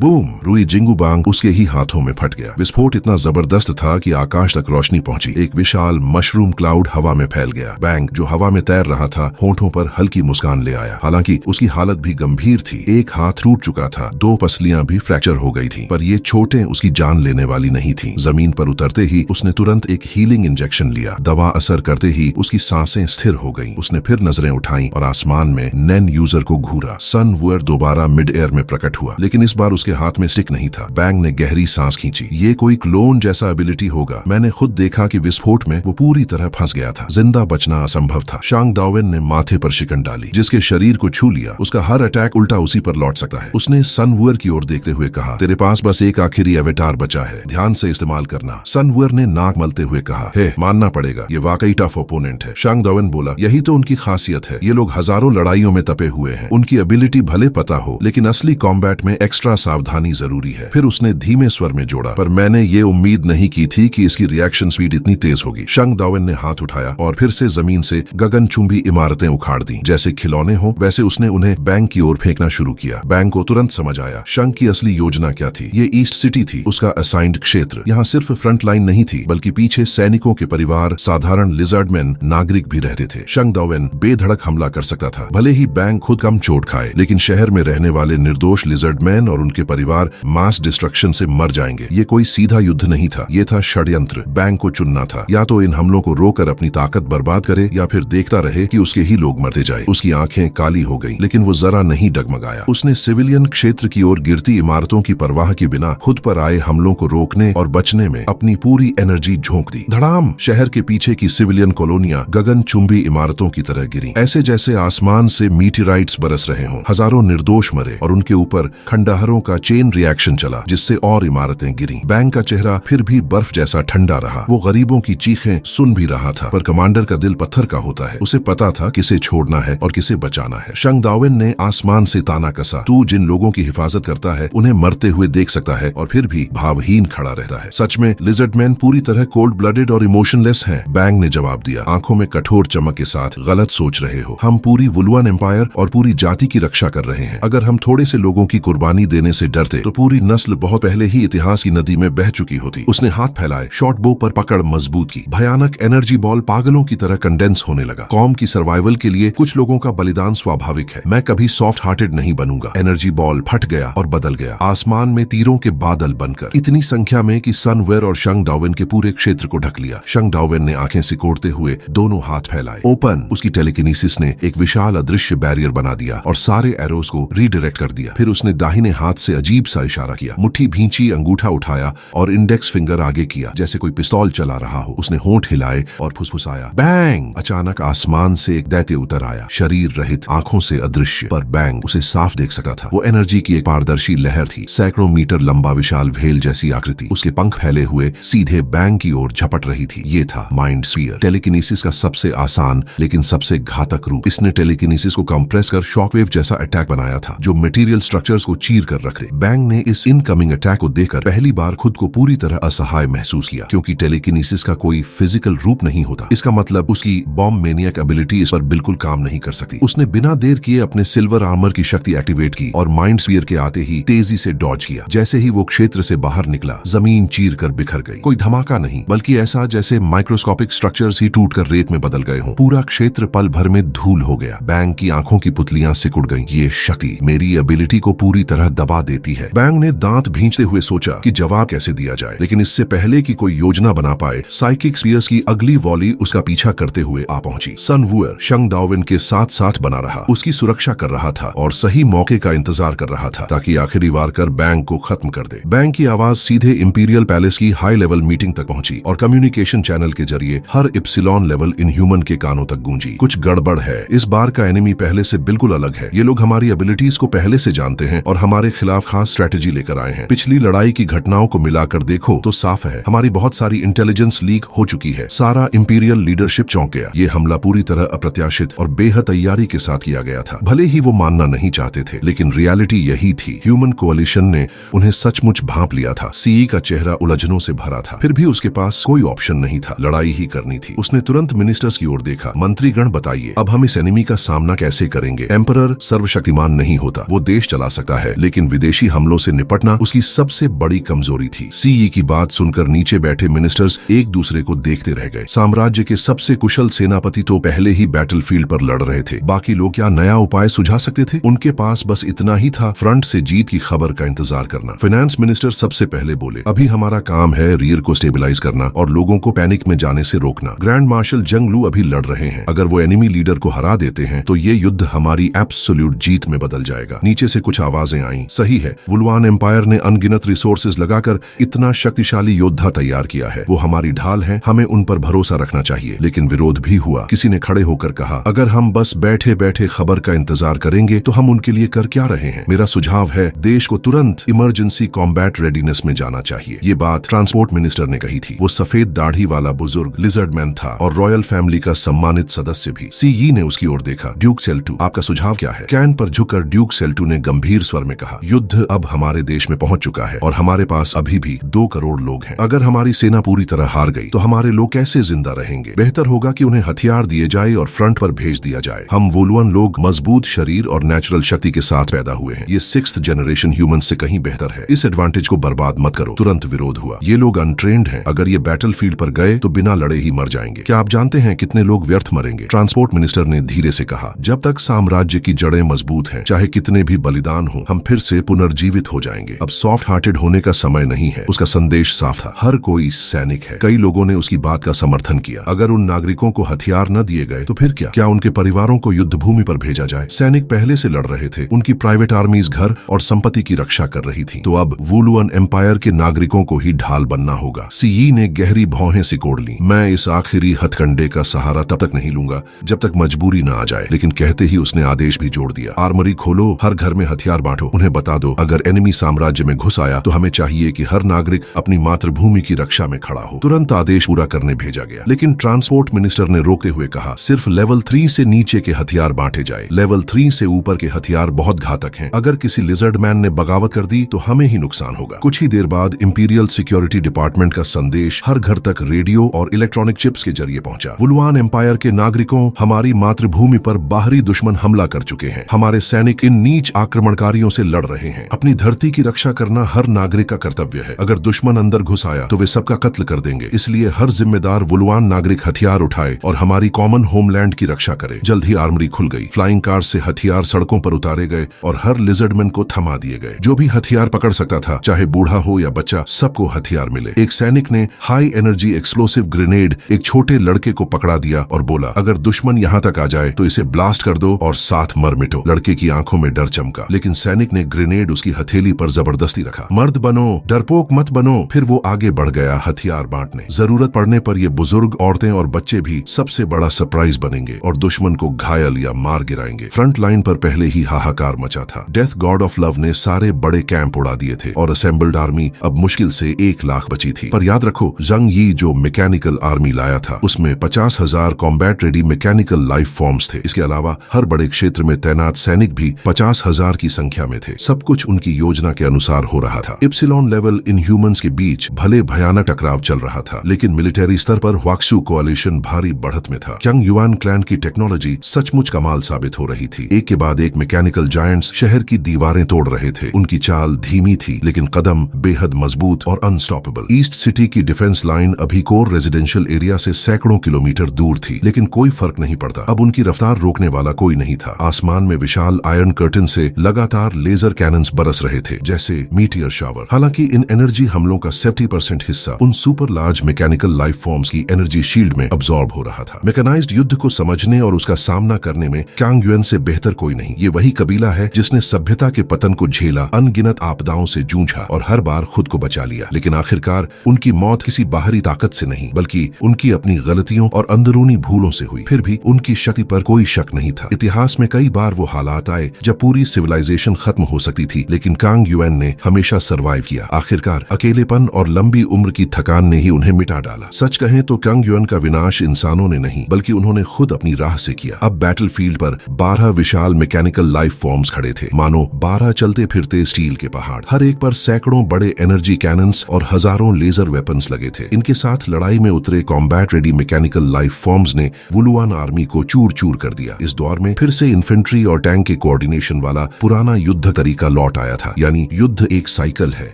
बूम! रुई जिंगू बैंक उसके ही हाथों में फट गया। विस्फोट इतना जबरदस्त था कि आकाश तक रोशनी पहुंची। एक विशाल मशरूम क्लाउड हवा में फैल गया। बैंक जो हवा में तैर रहा था, होंठों पर हल्की मुस्कान ले आया। हालांकि उसकी हालत भी गंभीर थी। एक हाथ टूट चुका था, 2 पसलियां भी फ्रैक्चर हो गई थी, पर ये चोटें उसकी जान लेने वाली नहीं थी। जमीन पर उतरते ही उसने तुरंत एक हीलिंग इंजेक्शन लिया। दवा असर करते ही उसकी सांसें स्थिर हो गईं। उसने फिर नजरें उठाईं और आसमान में नैन यूजर को घूरा। सनवुअर दोबारा मिड एयर में प्रकट हुआ, लेकिन इस बार उसके हाथ में स्टिक नहीं था। बैंक ने गहरी सांस खींची। ये कोई क्लोन जैसा एबिलिटी होगा। मैंने खुद देखा कि विस्फोट में वो पूरी तरह फंस गया था। जिंदा बचना असंभव था। शांग डाउवेन ने माथे पर शिकन डाली। जिसके शरीर को छू लिया, उसका हर अटैक उल्टा उसी पर लौट सकता है। उसने सनवुअर की ओर देखते हुए कहा, तेरे पास बस एक आखिरी एवेटार बचा है, ध्यान से इस्तेमाल करना। सनवुअर ने नाक मलते हुए कहा, हे, मानना पड़ेगा, ये वाकई टफ ओपोनेंट है। शांग डाउवेन बोला, यही तो उनकी खासियत है। ये लोग हजारों लड़ाइयों में तपे हुए हैं। उनकी एबिलिटी भले पता हो, लेकिन असली कॉम्बैट में एक्स्ट्रा सावधानी जरूरी है। फिर उसने धीमे स्वर में जोड़ा, पर मैंने ये उम्मीद नहीं की थी कि इसकी रिएक्शन स्पीड इतनी तेज होगी। शांग डाउवेन ने हाथ उठाया और फिर से जमीन से गगनचुंबी इमारतें उखाड़ दी। जैसे खिलौने हो, वैसे उसने उन्हें बैंक की ओर फेंकना शुरू किया। बैंक को तुरंत तुरंत समझ आया शंख की असली योजना क्या थी। ये ईस्ट सिटी थी, उसका असाइंड क्षेत्र। यहाँ सिर्फ फ्रंट लाइन नहीं थी, बल्कि पीछे सैनिकों के परिवार, साधारण लिजर्डमैन, नागरिक भी रहते थे। शंख डॉवेन बेधड़क हमला कर सकता था, भले ही बैंक खुद कम चोट खाए, लेकिन शहर में रहने वाले निर्दोष लिजर्डमैन और उनके परिवार मास डिस्ट्रक्शन से मर जाएंगे। ये कोई सीधा युद्ध नहीं था, ये था षड्यंत्र। बैंक को चुनना था, या तो इन हमलों को रोककर अपनी ताकत बर्बाद करे या फिर देखता रहे कि उसके ही लोग मरते जाए। उसकी आंखें काली हो गईं, लेकिन वो जरा नहीं डगमगाया। उसने सिविलियन क्षेत्र की ओर गिरती इमारतों की परवाह के बिना खुद पर आए हमलों को रोकने और बचने में अपनी पूरी एनर्जी झोंक दी। धड़ाम! शहर के पीछे की सिविलियन कॉलोनियां गगनचुंबी इमारतों की तरह गिरी, ऐसे जैसे आसमान से मीटेराइट्स बरस रहे हों। हजारों निर्दोष मरे और उनके ऊपर खंडहरों का चेन रिएक्शन चला, जिससे और इमारतें गिरी। बैंक का चेहरा फिर भी बर्फ जैसा ठंडा रहा। वो गरीबों की चीखें सुन भी रहा था, पर कमांडर का दिल पत्थर का होता है। उसे पता था किसे छोड़ना है और किसे बचाना है। शंख डॉवेन ने आसमान से ताना कसा, तू जिन लोगों की हिफाजत करता है उन्हें मरते हुए देख सकता है और फिर भी भावहीन खड़ा रहता है। सच में लिजर्डमैन पूरी तरह कोल्ड ब्लडेड और इमोशनलेस हैं। बैंग ने जवाब दिया, आंखों में कठोर चमक के साथ, गलत सोच रहे हो। हम पूरी वुलुआन एम्पायर और पूरी जाति की रक्षा कर रहे हैं। अगर हम थोड़े से लोगों की कुर्बानी देने से डरते तो पूरी नस्ल बहुत पहले ही इतिहास की नदी में बह चुकी होती। उसने हाथ फैलाए, शॉर्ट बो पर पकड़ मजबूत की। भयानक एनर्जी बॉल पागलों की तरह कंडेंस होने लगा। कौम की सर्वाइवल के लिए कुछ लोगों का बलिदान स्वाभाविक है। मैं कभी सॉफ्ट हार्टेड नहीं बनूंगा। एनर्जी बॉल फट गया और बदल गया, आसमान में तीरों के बादल बनकर, इतनी संख्या में कि सनवेयर और शंख डॉवेन के पूरे क्षेत्र को ढक लिया। शंख डॉवेन ने आंखें सिकोड़ते हुए दोनों हाथ फैलाए। ओपन! उसकी टेलीकिनेसिस ने एक विशाल अदृश्य बैरियर बना दिया और सारे एरोस को रीडायरेक्ट कर दिया। फिर उसने दाहिने हाथ से अजीब सा इशारा किया, मुट्ठी भींची, अंगूठा उठाया और इंडेक्स फिंगर आगे किया, जैसे कोई पिस्तौल चला रहा हो। उसने होंठ हिलाए और फुसफुसाया, बैंग! अचानक आसमान से एक दैत्य उतर आया, शरीर रहित, आंखों से अदृश्य, पर बैंग उसे साफ देख सकता था। वो एनर्जी की एक पारदर्शी लहर थी, सैकड़ों मीटर लंबा विशाल भेल जैसी आकृति। उसके पंख फैले हुए सीधे बैंग की ओर झपट रही थी। ये था माइंड स्फीयर, टेलीकिनेसिस का सबसे आसान लेकिन सबसे घातक रूप। इसने टेलीकिनेसिस को कंप्रेस कर शॉकवेव जैसा अटैक बनाया था, जो मटेरियल स्ट्रक्चर्स को चीर कर रख दे। बैंग ने इस इनकमिंग अटैक को देखकर पहली बार खुद को पूरी तरह असहाय महसूस किया, क्योंकि टेलीकिनेसिस का कोई फिजिकल रूप नहीं होता। इसका मतलब उसकी बॉम्ब मेनियक एबिलिटी इस पर बिल्कुल काम नहीं कर सकती। उसने बिना देर किए अपने सिल्वर आर्मर की शक्ति एक्टिवेट की और माइंड स्फीयर के आते ही तेजी से डॉज किया। जैसे ही वो क्षेत्र से बाहर निकला, जमीन चीर कर बिखर गई। कोई धमाका नहीं, बल्कि ऐसा जैसे माइक्रोस्कोपिक स्ट्रक्चर्स ही टूटकर रेत में बदल गए हों। पूरा क्षेत्र पल भर में धूल हो गया। बैंग की आंखों की पुतलियां सिकुड़ गईं। ये शक्ति मेरी एबिलिटी को पूरी तरह दबा देती है। बैंग ने दांत भींचते हुए सोचा कि जवाब कैसे दिया जाए, लेकिन इससे पहले कि कोई योजना बना पाए, साइकिक स्पीयर्स की अगली वॉली उसका पीछा करते हुए आ पहुंची। सनवूअर शंख डॉवेन के साथ साथ बना रहा, उसकी सुरक्षा कर रहा था और सही मौके का इंतजार कर रहा था ताकि आखिरी वार कर बैंग को खत्म कर दे। बैंग की आवाज सीधे इंपीरियल पैलेस की हाई लेवल मीटिंग तक पहुंची और कम्युनिकेशन चैनल के जरिए हर इप्सिलॉन लेवल इनह्यूमन के कानों तक गूंजी। कुछ गड़बड़ है, इस बार का एनिमी पहले से बिल्कुल अलग है। ये लोग हमारी एबिलिटीज को पहले से जानते हैं और हमारे खिलाफ खास स्ट्रेटेजी लेकर आए हैं। पिछली लड़ाई की घटनाओं को मिलाकर देखो तो साफ है, हमारी बहुत सारी इंटेलिजेंस लीक हो चुकी है। सारा इंपीरियल लीडरशिप चौंक गया। ये हमला पूरी तरह अप्रत्याशित और बेहद तैयारी के साथ किया गया था। भले ही वो मानना नहीं चाहते थे, लेकिन रियलिटी यही थी। ह्यूमन कोalition ने उन्हें सचमुच भांप लिया था। सीई का चेहरा उलझनों से भरा था, फिर भी उसके पास कोई ऑप्शन नहीं था, लड़ाई ही करनी थी। उसने तुरंत मिनिस्टर्स की ओर देखा। मंत्रीगण, बताइए अब हम इस एनिमी का सामना कैसे करेंगे? एम्परर सर्वशक्तिमान नहीं होता, वो देश चला सकता है, लेकिन विदेशी हमलों से निपटना उसकी सबसे बड़ी कमजोरी थी। सीई की बात सुनकर नीचे बैठे मिनिस्टर्स एक दूसरे को देखते रह गए। साम्राज्य के सबसे कुशल सेनापति तो पहले ही बैटलफील्ड पर लड़ रहे थे, बाकी लोग क्या नया उपाय सुझा सकते थे? उनके पास बस इतना ही था, फ्रंट से जीत की खबर का इंतजार करना। फाइनेंस मिनिस्टर सबसे पहले बोले, अभी हमारा काम है रियर को स्टेबलाइज करना और लोगों को पैनिक में जाने से रोकना। ग्रैंड मार्शल जंग लू अभी लड़ रहे हैं, अगर वो एनिमी लीडर को हरा देते हैं तो ये युद्ध हमारी एब्सोल्यूट जीत में बदल जाएगा। नीचे से कुछ आवाजें आईं। सही है, वुलुआन एम्पायर ने अनगिनत रिसोर्सेज लगाकर इतना शक्तिशाली योद्धा तैयार किया है, वो हमारी ढाल है, हमें उन पर भरोसा रखना चाहिए। लेकिन विरोध भी हुआ। किसी ने खड़े होकर कहा, अगर हम बस बैठे बैठे खबर का इंतजार करेंगे तो हम उनके लिए कर क्या रहे हैं? मेरा सुझाव है, देश को तुरंत इमरजेंसी कॉम्बैट रेडीनेस में जाना चाहिए। ये बात ट्रांसपोर्ट मिनिस्टर ने कही थी। वो सफेद दाढ़ी वाला बुजुर्ग लिजर्डमैन था और रॉयल फैमिली का सम्मानित सदस्य भी। सीई ने उसकी ओर देखा। ड्यूक सेल्टू, आपका सुझाव क्या है? कैन पर झुककर ड्यूक सेल्टू ने गंभीर स्वर में कहा, युद्ध अब हमारे देश में पहुंच चुका है और हमारे पास अभी भी 2 करोड़ लोग हैं। अगर हमारी सेना पूरी तरह हार गई तो हमारे लोग कैसे जिंदा रहेंगे? बेहतर होगा कि उन्हें हथियार दिए जाए और फ्रंट पर भेज दिया जाए। हम वुलुआन लोग मजबूत शरीर और नेचुरल शक्ति के साथ पैदा हुए हुए हैं। ये 6th जनरेशन ह्यूमन से कहीं बेहतर है। इस एडवांटेज को बर्बाद मत करो। तुरंत विरोध हुआ। ये लोग अनट्रेन्ड हैं। अगर ये बैटलफील्ड पर गए तो बिना लड़े ही मर जाएंगे। क्या आप जानते हैं कितने लोग व्यर्थ मरेंगे? ट्रांसपोर्ट मिनिस्टर ने धीरे से कहा, जब तक साम्राज्य की जड़ें मजबूत हैं, चाहे कितने भी बलिदान हो, हम फिर से पुनर्जीवित हो जाएंगे। अब सॉफ्ट हार्टेड होने का समय नहीं है। उसका संदेश साफ था, हर कोई सैनिक है। कई लोगों ने उसकी बात का समर्थन किया। अगर उन नागरिकों को हथियार न दिए गए तो फिर क्या उनके परिवारों को युद्ध भूमि पर भेजा जाए? सैनिक पहले से लड़ रहे थे। उनकी प्राइवेट आर्मीज घर और संपत्ति की रक्षा कर रही थी। तो अब वुलुआन एम्पायर के नागरिकों को ही ढाल बनना होगा। सीई ने गहरी भौहें सिकोड़ ली। मैं इस आखिरी हथकंडे का सहारा तब तक नहीं लूंगा जब तक मजबूरी न आ जाए। लेकिन कहते ही उसने आदेश भी जोड़ दिया, आर्मरी खोलो, हर घर में हथियार बांटो। उन्हें बता दो, अगर एनिमी साम्राज्य में घुस आया तो हमें चाहिए कि हर नागरिक अपनी मातृभूमि की रक्षा में खड़ा हो। तुरंत आदेश पूरा करने भेजा गया। लेकिन ट्रांसपोर्ट मिनिस्टर ने रोकते हुए कहा, सिर्फ लेवल 3 से नीचे के हथियार बांटे जाए। लेवल 3 से ऊपर के हथियार बहुत घातक हैं। अगर किसी लिजर्ड मैन ने बगावत कर दी तो हमें ही नुकसान होगा। कुछ ही देर बाद इंपीरियल सिक्योरिटी डिपार्टमेंट का संदेश हर घर तक रेडियो और इलेक्ट्रॉनिक चिप्स के जरिए पहुंचा। वुलुआन एम्पायर के नागरिकों, हमारी मातृभूमि पर बाहरी दुश्मन हमला कर चुके हैं। हमारे सैनिक इन नीच आक्रमणकारियों से लड़ रहे हैं। अपनी धरती की रक्षा करना हर नागरिक का कर्तव्य है। अगर दुश्मन अंदर घुस आया तो वे सबका कत्ल कर देंगे। इसलिए हर जिम्मेदार वुलुआन नागरिक हथियार उठाए और हमारी कॉमन होमलैंड की रक्षा करे। जल्द ही आर्मरी खुल गई। फ्लाइंग कार से हथियार सड़कों पर उतारे गए और हर लिजर्डमैन को थमा दिए गए। जो भी हथियार पकड़ सकता था, चाहे बूढ़ा हो या बच्चा, सबको हथियार मिले। एक सैनिक ने हाई एनर्जी एक्सप्लोसिव ग्रेनेड एक छोटे लड़के को पकड़ा दिया और बोला, अगर दुश्मन यहाँ तक आ जाए तो इसे ब्लास्ट कर दो और साथ मर मिटो। लड़के की आंखों में डर चमका, लेकिन सैनिक ने ग्रेनेड उसकी हथेली पर जबरदस्ती रखा। मर्द बनो, डरपोक मत बनो। फिर वो आगे बढ़ गया हथियार बांटने। जरूरत पड़ने पर ये बुजुर्ग, औरतें और बच्चे भी सबसे बड़ा सरप्राइज बनेंगे और दुश्मन को घायल या मार गिराएंगे। फ्रंट लाइन पर पहले ही हाहाकार मचा था। डेथ गॉड ऑफ लव ने सारे बड़े कैंप उड़ा दिए थे और असेंबल्ड आर्मी अब मुश्किल से 1 लाख बची थी। पर याद रखो, जंग यी जो मैकेनिकल आर्मी लाया था उसमें 50,000 combat ready mechanical life forms थे। इसके अलावा हर बड़े क्षेत्र में तैनात सैनिक भी 50,000 की संख्या में थे। सब कुछ उनकी योजना के अनुसार हो रहा था। इप्सिलॉन लेवल इन ह्यूमंस के बीच भले भयानक टकराव चल रहा था, लेकिन मिलिट्री स्तर पर ह्वाक्सू कोalition भारी बढ़त में था। क्यांग युआन क्लैन की टेक्नोलॉजी सचमुच कमाल साबित हो रही थी। एक के बाद एक मैकेनिकल जायंट्स शहर की दीवारें तोड़ रहे थे। उनकी चाल धीमी थी, लेकिन कदम बेहद मजबूत और अनस्टॉपेबल। ईस्ट सिटी की डिफेंस लाइन अभी कोर रेजिडेंशियल एरिया से सैकड़ों किलोमीटर दूर थी, लेकिन कोई फर्क नहीं पड़ता। अब उनकी रफ्तार रोकने वाला कोई नहीं था। आसमान में विशाल आयरन कर्टन से लगातार लेजर कैनन्स बरस रहे थे, जैसे मीटियर शावर। हालांकि इन एनर्जी हमलों का 70% हिस्सा उन super large mechanical life forms की एनर्जी शील्ड में अब्सॉर्ब हो रहा था। मैकेनाइज्ड युद्ध को समझने और उसका सामना करने में क्यांग युआन से बेहतर कोई नहीं। ये वही कबीला है जिसने सभ्यता के पतन को झेला, अनगिनत आपदाओं से जूझा और हर बार खुद को बचा लिया। लेकिन आखिरकार उनकी मौत किसी बाहरी ताकत से नहीं, बल्कि उनकी अपनी गलतियों और अंदरूनी भूलों से हुई। फिर भी उनकी शक्ति पर कोई शक नहीं था। इतिहास में कई बार वो हालात आए जब पूरी सिविलाइजेशन खत्म हो सकती थी, लेकिन क्यांग युआन ने हमेशा सरवाइव किया। आखिरकार अकेलेपन और लंबी उम्र की थकान ने ही उन्हें मिटा डाला। सच कहें तो क्यांग युआन का विनाश इंसानों ने नहीं, बल्कि उन्होंने खुद अपनी राह से किया। अब बैटलफील्ड पर 12 विशाल मैकेनिकल लाइफ फॉर्म्स खड़े थे, मानो 12 चलते फिरते स्टील के पहाड़। हर एक पर सैकड़ों बड़े एनर्जी कैनन्स और हजारों लेजर वेपन्स लगे थे। इनके साथ लड़ाई में उतरे combat ready mechanical life forms ने वुलुआन आर्मी को चूर चूर कर दिया। इस दौर में फिर से इन्फेंट्री और टैंक के कोऑर्डिनेशन वाला पुराना युद्ध तरीका लौट आया था, यानी युद्ध एक साइकिल है,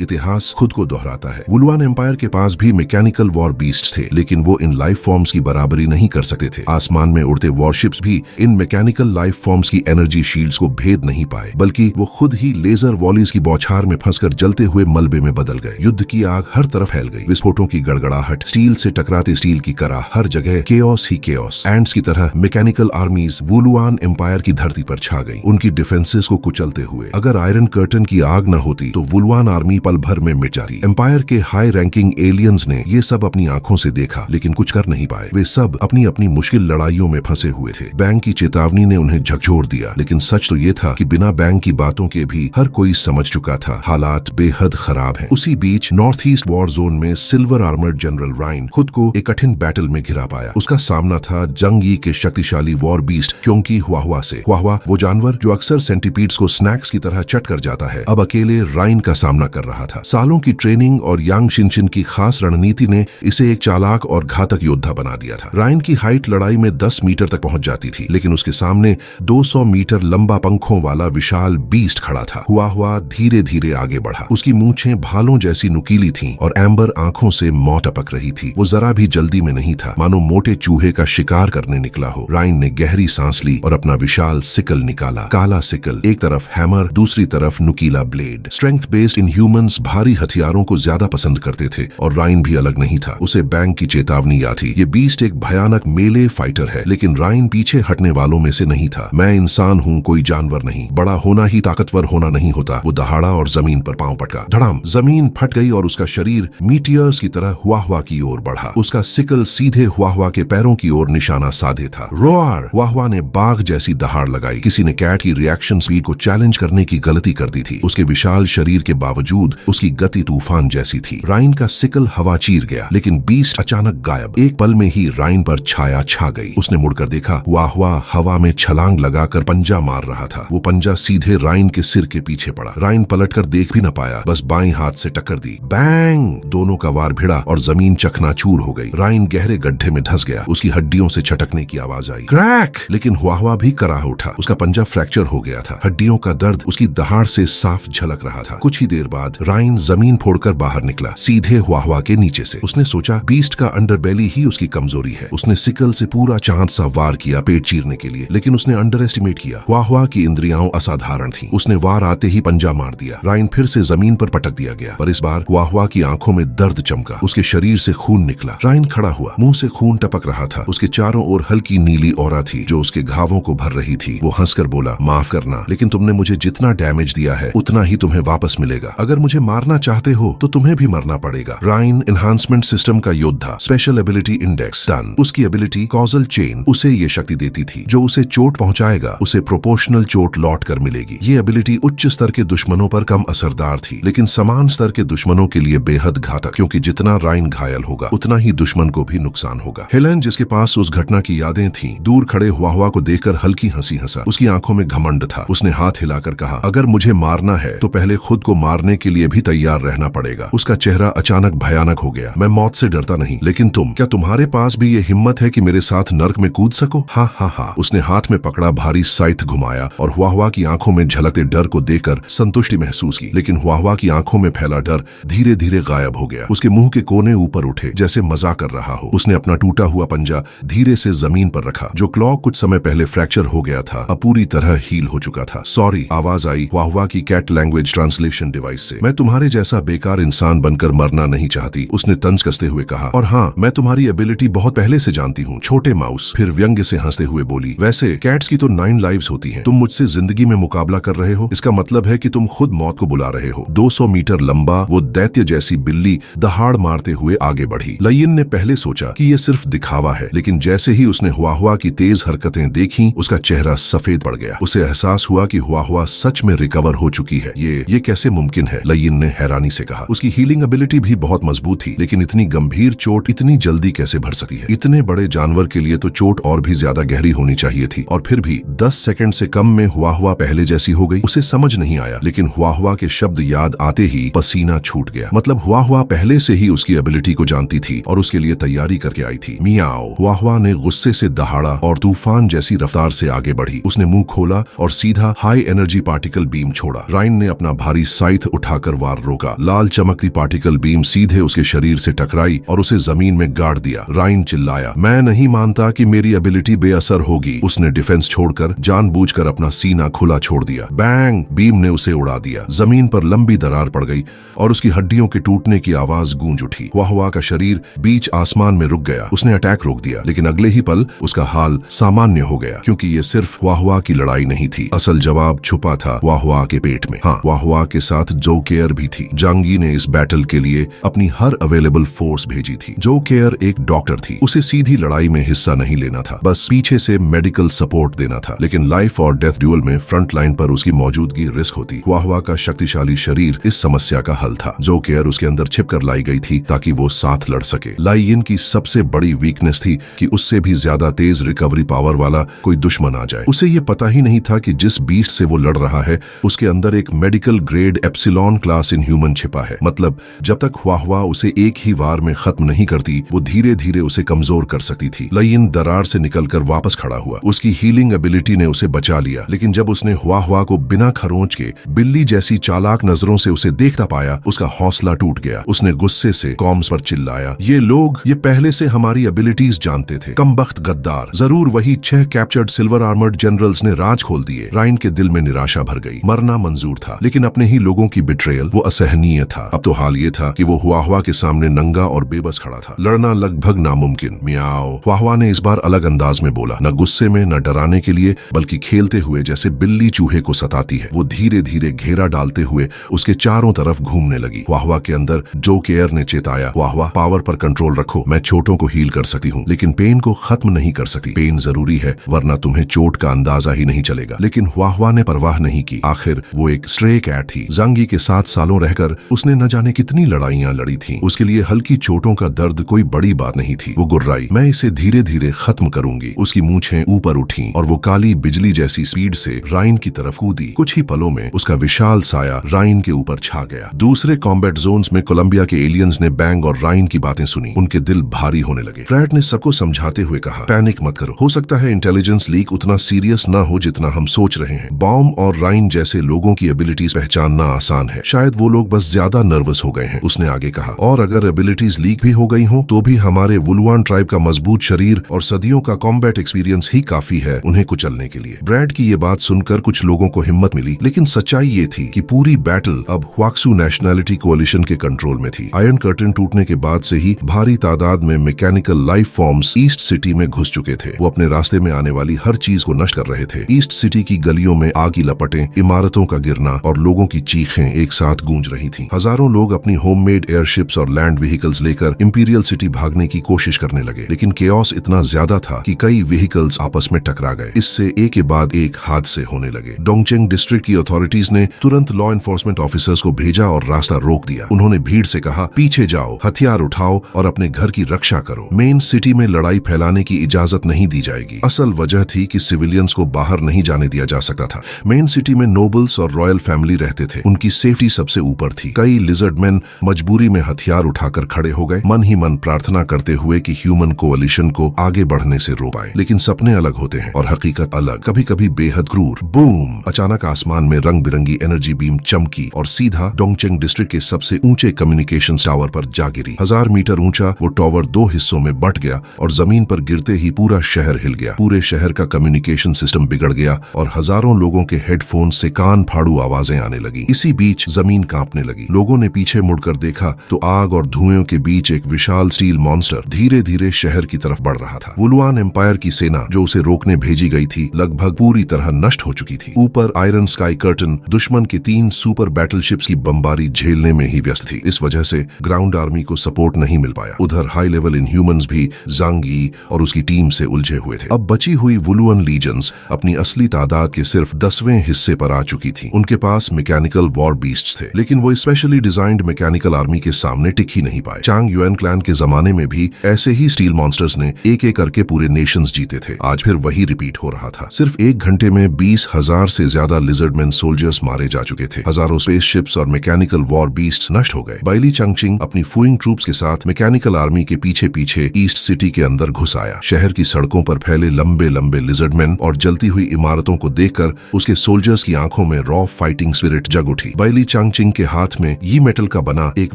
इतिहास खुद को दोहराता है। वुलुआन एम्पायर के पास भी मैकेनिकल वॉर बीस्ट्स थे, लेकिन वो इन लाइफ फॉर्म्स की बराबरी नहीं कर सकते थे। आसमान में उड़ते वॉरशिप्स भी इन मैकेनिकल लाइफ फॉर्म्स की एनर्जी शील्ड्स को भेद नहीं पाए, बल्कि वो खुद ही लेजर वॉलीज की बौछार में फंसकर जलते हुए मलबे में बदल गए। युद्ध की आग हर तरफ फैल गई। विस्फोटों की गड़गड़ाहट, स्टील से टकराते स्टील की कराह, हर जगह केओस ही केओस। एंड्स की तरह मैकेनिकल आर्मीज वुलुआन एम्पायर की धरती पर छा गई, उनकी डिफेंसेस को कुचलते हुए। अगर आयरन कर्टन की आग न होती तो वुलुआन आर्मी पल भर में मिट जाती। एम्पायर के हाई रैंकिंग एलियंस ने ये सब अपनी आंखों से देखा, लेकिन कुछ कर नहीं पाए। वे सब अपनी अपनी मुश्किल लड़ाइयों में फंसे हुए थे। बैंक की चेतावनी ने उन्हें झकझोर दिया, लेकिन सच तो ये था कि बिना बैंक की बातों के भी हर कोई समझ चुका था हालात बेहद खराब हैं। उसी बीच नॉर्थ ईस्ट वॉर जोन में सिल्वर आर्मर्ड जनरल राइन खुद को एक कठिन बैटल में घिरा पाया। उसका सामना था जंग यी के शक्तिशाली वॉर बीस्ट क्योंकि हुआहुआ से। हुआहुआ वो जानवर जो अक्सर सेंटीपीड्स को स्नैक्स की तरह चट कर जाता है, अब अकेले राइन का सामना कर रहा था। सालों की ट्रेनिंग और यांग शिनशिन की खास रणनीति ने इसे एक चालाक और घातक योद्धा बना दिया था। राइन की हाइट लड़ाई में 10 मीटर तक पहुंच जाती थी, लेकिन उसके सामने 200 मीटर लंबा पंखों वाला विशाल विशाल बीस्ट खड़ा था। हुआ धीरे धीरे आगे बढ़ा। उसकी मूंछें भालों जैसी नुकीली थीं और एम्बर आंखों से मौत टपक रही थी। वो जरा भी जल्दी में नहीं था, मानो मोटे चूहे का शिकार करने निकला हो। राइन ने गहरी सांस ली और अपना विशाल सिकल निकाला। काला सिकल, एक तरफ हैमर, दूसरी तरफ नुकीला ब्लेड। स्ट्रेंथ बेस्ड इनह्यूमंस भारी हथियारों को ज्यादा पसंद करते थे और राइन भी अलग नहीं था। उसे बैंक की चेतावनी याद थी। ये बीस्ट एक भयानक मेले फाइटर है, लेकिन राइन पीछे हटने वालों में से नहीं था। मैं इंसान हूँ, कोई जानवर नहीं। बड़ा होना ही ताकतवर होना नहीं होता। वो दहाड़ा और जमीन पर पांव पटका। धड़ाम, जमीन फट गई और उसका शरीर मीटियर्स की तरह हुआ की ओर बढ़ा। उसका सिकल सीधे हुआ के पैरों की ओर निशाना साधे था। रोआर! हुआ ने बाघ जैसी दहाड़ लगाई। किसी ने कैट की रिएक्शन स्पीड को चैलेंज करने की गलती कर दी थी। उसके विशाल शरीर के बावजूद उसकी गति तूफान जैसी थी। राइन का सिकल हवा चीर गया, लेकिन बीस्ट अचानक गायब। एक पल में ही राइन पर छाया छा गई। उसने मुड़कर देखा, हुआ हवा में छलांग लगाकर पंजा मार रहा था। वो पंजा सीधे राइन के सिर के पीछे पड़ा। राइन पलटकर देख भी न पाया, बस बाईं हाथ से टक्कर दी। बैंग! दोनों का वार भिड़ा और जमीन चकनाचूर हो गई। राइन गहरे गड्ढे में धंस गया। उसकी हड्डियों से छटकने की आवाज आई। क्रैक! लेकिन हुआ भी कराह उठा। उसका पंजा फ्रैक्चर हो गया था। हड्डियों का दर्द उसकी दहाड़ से साफ झलक रहा था। कुछ ही देर बाद राइन जमीन फोड़कर बाहर निकला, सीधे हुआ के नीचे से। उसने सोचा बीस्ट का अंडरबेली ही उसकी कमजोरी है। उसने सिकल से पूरा चांद सा वार किया पेट चीरने के लिए, लेकिन उसने अंडर एस्टिमेट किया। हुआ की इंद्रियां असाधारण थी। उसने वार आते ही पंजा मार दिया। राइन फिर से जमीन पर पटक दिया गया, पर इस बार हुआ की आंखों में दर्द चमका। उसके शरीर से खून निकला। राइन खड़ा हुआ, मुंह से खून टपक रहा था। उसके चारों ओर हल्की नीली औरा थी जो उसके घावों को भर रही थी। वो हंसकर बोला, माफ करना, लेकिन तुमने मुझे जितना डैमेज दिया है उतना ही तुम्हें वापस मिलेगा। अगर मुझे मारना चाहते हो तो तुम्हें भी मरना पड़ेगा। राइन एनहांसमेंट सिस्टम का योद्धा, स्पेशल एबिलिटी इंडेक्स डन। उसकी एबिलिटी कॉजल चेन उसे ये शक्ति देती थी, जो उसे चोट पहुंचाएगा उसे प्रोपोर्शनल चोट लौट कर मिलेगी। ये एबिलिटी उच्च स्तर के दुश्मनों पर कम असरदार थी, लेकिन समान स्तर के दुश्मनों के लिए बेहद घातक, क्योंकि जितना राइन घायल होगा उतना ही दुश्मन को भी नुकसान होगा। हेलेन, जिसके पास उस घटना की यादें थीं, दूर खड़े हुआ को देखकर हल्की हंसी हंसा। उसकी आंखों में घमंड था। उसने हाथ हिलाकर कहा, अगर मुझे मारना है तो पहले खुद को मारने के लिए भी तैयार रहना पड़ेगा। उसका चेहरा अचानक भयानक हो गया। मैं मौत से डरता नहीं, लेकिन तुम, क्या तुम्हारे पास भी ये हिम्मत है कि मेरे साथ नर्क में कूद सको? हाँ हाँ हाँ। उसने हाथ में पकड़ा भारी साइथ घुमाया और हुआ की आंखों में झलकते डर को देखकर संतुष्टि महसूस की, लेकिन हुआ की आंखों में फैला डर धीरे धीरे गायब हो गया। उसके मुंह के कोने ऊपर उठे जैसे मजाक कर रहा हो। उसने अपना टूटा हुआ पंजा धीरे से जमीन पर रखा। जो क्लॉ कुछ समय पहले फ्रैक्चर हो गया था अब पूरी तरह हील हो चुका था। सॉरी, आवाज आई हुआ की कैट लैंग्वेज ट्रांसलेशन डिवाइस से। मैं तुम्हारे जैसा बेकार इंसान बनकर मरना नहीं चाहती, उसने तंज कसते हुए कहा। और हाँ, मैं तुम्हारी एबिलिटी बहुत पहले से जानती हूँ, छोटे माउस। फिर व्यंग्य से हंसते हुए बोली, वैसे कैट्स की तो 9 लाइव्स होती हैं। तुम मुझसे जिंदगी में मुकाबला कर रहे हो, इसका मतलब है कि तुम खुद मौत को बुला रहे हो। 200 मीटर लंबा वो दैत्य जैसी बिल्ली दहाड़ मारते हुए आगे बढ़ी। लयिन ने पहले सोचा कि ये सिर्फ दिखावा है, लेकिन जैसे ही उसने हुआ की तेज हरकतें देखी, उसका चेहरा सफेद पड़ गया। उसे एहसास हुआ कि हुआ सच में रिकवर हो चुकी है। ये कैसे मुमकिन है? लयिन ने हैरानी से कहा। उसकी हीलिंग एबिलिटी भी बहुत मजबूत थी, लेकिन इतनी गंभीर चोट इतनी जल्दी कैसे भर सकती है? इतने बड़े जानवर के लिए तो चोट और भी ज्यादा गहरी होनी चाहिए थी, और फिर भी 10 सेकंड से कम में हुआ पहले जैसी हो गई। उसे समझ नहीं आया, लेकिन हुआ के शब्द याद आते ही पसीना छूट गया। मतलब हुआ पहले से ही उसकी एबिलिटी को जानती थी और उसके लिए तैयारी करके आई थी। मियाओ! हुआ ने गुस्से से दहाड़ा और तूफान जैसी रफ्तार से आगे बढ़ी। उसने मुंह खोला और सीधा हाई एनर्जी पार्टिकल बीम छोड़ा। राइन ने अपना भारी साइथ उठाकर वार रोका। लाल चमकती पार्टिकल बीम सीधे उसके शरीर से टकराई और उसे जमीन में गाड़ दिया। राइन चिल्लाया, मैं नहीं मानता कि मेरी एबिलिटी बेअसर होगी। उसने डिफेंस छोड़कर जानबूझकर अपना सीना खुला छोड़ दिया। बैंग! बीम ने उसे उड़ा दिया। जमीन पर लंबी दरार पड़ गई और उसकी हड्डियों के टूटने की आवाज गूंज उठी। हुआ का शरीर बीच आसमान में रुक गया। उसने अटैक रोक दिया, लेकिन अगले ही पल उसका हाल सामान्य हो गया, क्योंकि ये सिर्फ हुआ की लड़ाई नहीं थी। असल जवाब छुपा था हुआ के पेट में। हाँ, हुआ के साथ जो केयर भी थी। जांगी ने इस बैटल के लिए अपनी हर अवेलेबल फोर्स भेजी थी। जो केयर एक डॉक्टर थी। उसे सीधी लड़ाई में हिस्सा नहीं लेना था, बस पीछे से मेडिकल सपोर्ट देना था। लेकिन लाइफ और डेथ ड्यूल में फ्रंट लाइन पर उसकी मौजूदगी रिस्क होती। हुआ का शक्तिशाली शरीर इस समस्या का हल था। जो केयर उसके अंदर छिप कर लाई गई थी ताकि वो साथ लड़ सके। लाइयिन की सबसे बड़ी वीकनेस थी कि उससे भी ज्यादा तेज रिकवरी पावर वाला कोई दुश्मन आ जाए। उसे ये पता ही नहीं था कि जिस बीस्ट से वो लड़ रहा है उसके अंदर एक medical grade epsilon class inhuman छिपा है। मतलब जब तक हुआ उसे एक ही वार में खत्म नहीं करती, वो धीरे धीरे उसे कमजोर कर सकती थी। लयिन दरार से निकलकर वापस खड़ा हुआ। उसकी हीलिंग एबिलिटी ने उसे बचा लिया, लेकिन जब उसने हुआ को बिना खरोंच के बिल्ली जैसी चालाक नजरों से उसे देखता पाया, उसका हौसला टूट गया। उसने गुस्से से कॉम्स पर चिल्लाया, ये पहले से हमारी एबिलिटीज जानते थे, कमबख्त गद्दार। जरूर वही 6 कैप्चर्ड सिल्वर आर्मर्ड जनरल्स ने राज खोल दिए। राइन के दिल में निराशा भर गई। मरना मंजूर था, लेकिन अपने ही लोगों की बिट्रेयल वो असहनीय था। अब तो हाल ये था कि वो हुआ के सामने नंगा और बेबस खड़ा था। लड़ना लगभग नामुमकिन। मियाओ। हुआ ने इस बार अलग अंदाज में बोला, न गुस्से में न डराने के लिए, बल्कि खेलते हुए जैसे बिल्ली चूहे को सताती है। वो धीरे धीरे घेरा डालते हुए उसके चारों तरफ घूमने लगी। हुआ के अंदर जो केयर ने चेताया, हुआ पावर पर कंट्रोल रखो, मैं चोटों को हील कर सकती हूँ, लेकिन पेन को खत्म नहीं कर सकती। पेन जरूरी है, वरना तुम्हें चोट का अंदाजा ही नहीं चलेगा। लेकिन हुआ ने परवाह नहीं की। आखिर वो एक स्ट्रे कैट थी। जांगी के 7 सालों रहकर उसने न जाने कितनी लड़ाइयां लड़ी थी। उसके लिए हल्की चोटों का दर्द कोई बड़ी बात नहीं थी। वो गुर्राई, मैं इसे धीरे धीरे खत्म करूंगी। उसकी मूंछें ऊपर उठी और वो काली बिजली जैसी स्पीड से राइन की तरफ कूदी। कुछ ही पलों में उसका विशाल साया राइन के ऊपर छा गया। दूसरे कॉम्बैट जोन्स में कोलंबिया के एलियंस ने बैंग और राइन की बातें सुनी। उनके दिल भारी होने लगे। फ्रैट ने सबको समझाते हुए कहा, पैनिक मत करो, हो सकता है इंटेलिजेंस लीक उतना सीरियस ना हो जितना हम सोच रहे हैं। बॉम और राइन जैसे लोगों की एबिलिटीज पहचानना आसान है, शायद वो लोग बस ज्यादा नर्वस हो गए हैं। उसने आगे कहा, और अगर एबिलिटीज लीक भी हो गई हो तो भी हमारे वुलवान ट्राइब का मजबूत शरीर और सदियों का कॉम्बैट एक्सपीरियंस ही काफी है उन्हें कुचलने के लिए। ब्रैड की ये बात सुनकर कुछ लोगों को हिम्मत मिली, लेकिन सच्चाई ये थी कि पूरी बैटल अब ह्वाक्सू नेशनैलिटी कोalition के कंट्रोल में थी। आयरन कर्टन टूटने के बाद से ही भारी तादाद में mechanical life forms east city में घुस चुके थे। वो अपने रास्ते में आने वाली हर चीज को नष्ट कर रहे थे। ईस्ट सिटी की गलियों में आग की लपटें, इमारतों का गिरना और लोगों की चीखें एक साथ गूंज रही थीं। हजारों लोग अपनी होममेड एयरशिप्स और लैंड व्हीकल्स लेकर इंपीरियल सिटी भागने की कोशिश करने लगे, लेकिन केओस इतना ज्यादा था कि कई व्हीकल्स आपस में टकरा गए। इससे एक के बाद एक हादसे होने लगे। डोंगचेंग डिस्ट्रिक्ट की अथॉरिटीज ने तुरंत लॉ एनफोर्समेंट ऑफिसर्स को भेजा और रास्ता रोक दिया। उन्होंने भीड़ से कहा, पीछे जाओ, हथियार उठाओ और अपने घर की रक्षा करो। मेन सिटी में लड़ाई फैलाने की इजाजत नहीं दी जाएगी। असल वजह थी कि सिविलियंस को बाहर नहीं जाने दिया जा सकता था। मेन सिटी में नोबल्स और रॉयल फैमिली रहते थे, उनकी सेफ्टी सबसे ऊपर थी। कई लिजर्डमैन मजबूरी में हथियार उठाकर खड़े हो गए, मन ही मन प्रार्थना करते हुए कि ह्यूमन कोalition को आगे बढ़ने से रोक पाए। लेकिन सपने अलग होते हैं और हकीकत अलग, कभी कभी बेहद क्रूर। बूम! अचानक आसमान में रंग बिरंगी एनर्जी बीम चमकी और सीधा डोंगचेंग डिस्ट्रिक्ट के सबसे ऊंचे कम्युनिकेशन टावर पर जा गिरी। 1000 मीटर ऊंचा वो टावर 2 हिस्सों में बंट गया और जमीन पर गिरते ही पूरा शहर हिल गया। पूरे शहर का कम्युनिकेशन सिस्टम बिगड़ गया और हजारों लोगों के हेडफोन से कान फाड़ू आवाजें आने लगी। इसी बीच जमीन कांपने लगी। लोगों ने पीछे मुड़कर देखा तो आग और धुएं के बीच एक विशाल स्टील मॉन्स्टर धीरे धीरे शहर की तरफ बढ़ रहा था। वुलवान एम्पायर की सेना जो उसे रोकने भेजी गई थी लगभग पूरी तरह नष्ट हो चुकी थी। ऊपर आयरन स्काई कर्टन दुश्मन की 3 सुपर बैटलशिप्स की बमबारी झेलने में ही व्यस्त थी। इस वजह से ग्राउंड आर्मी को सपोर्ट नहीं मिल पाया। उधर हाई लेवल इनह्यूमंस भी जांगी और उसकी टीम से उलझे हुए थे। अब बची हुई वुलुअन लीजन्स अपनी असली तादाद के सिर्फ 10वें हिस्से पर आ चुकी थी। उनके पास मैकेनिकल वॉर बीस्ट्स थे, लेकिन वो स्पेशली डिजाइंड मैकेनिकल आर्मी के सामने टिक ही नहीं पाए। चांग युएन क्लैन के जमाने में भी ऐसे ही स्टील मॉन्स्टर्स ने एक एक करके पूरे नेशंस जीते थे। आज फिर वही रिपीट हो रहा था। सिर्फ 1 घंटे में 20,000 से ज्यादा लिजर्डमैन सोल्जर्स मारे जा चुके थे। हजारों स्पेसशिप्स और मैकेनिकल वॉर बीस्ट्स नष्ट हो गए। बाइली चंगचिंग अपनी फुइंग ट्रूप्स के साथ मैकेनिकल आर्मी के पीछे पीछे ईस्ट सिटी के अंदर घुस आया। शहर की सड़कों पर फैले लंबे लंबे लिजर्डमैन और जलती हुई इमारतों को देखकर उसके सोल्जर्स की आंखों में रॉ फाइटिंग स्पिरिट जग उठी। बाइली चंगचिंग के हाथ में ये मेटल का बना एक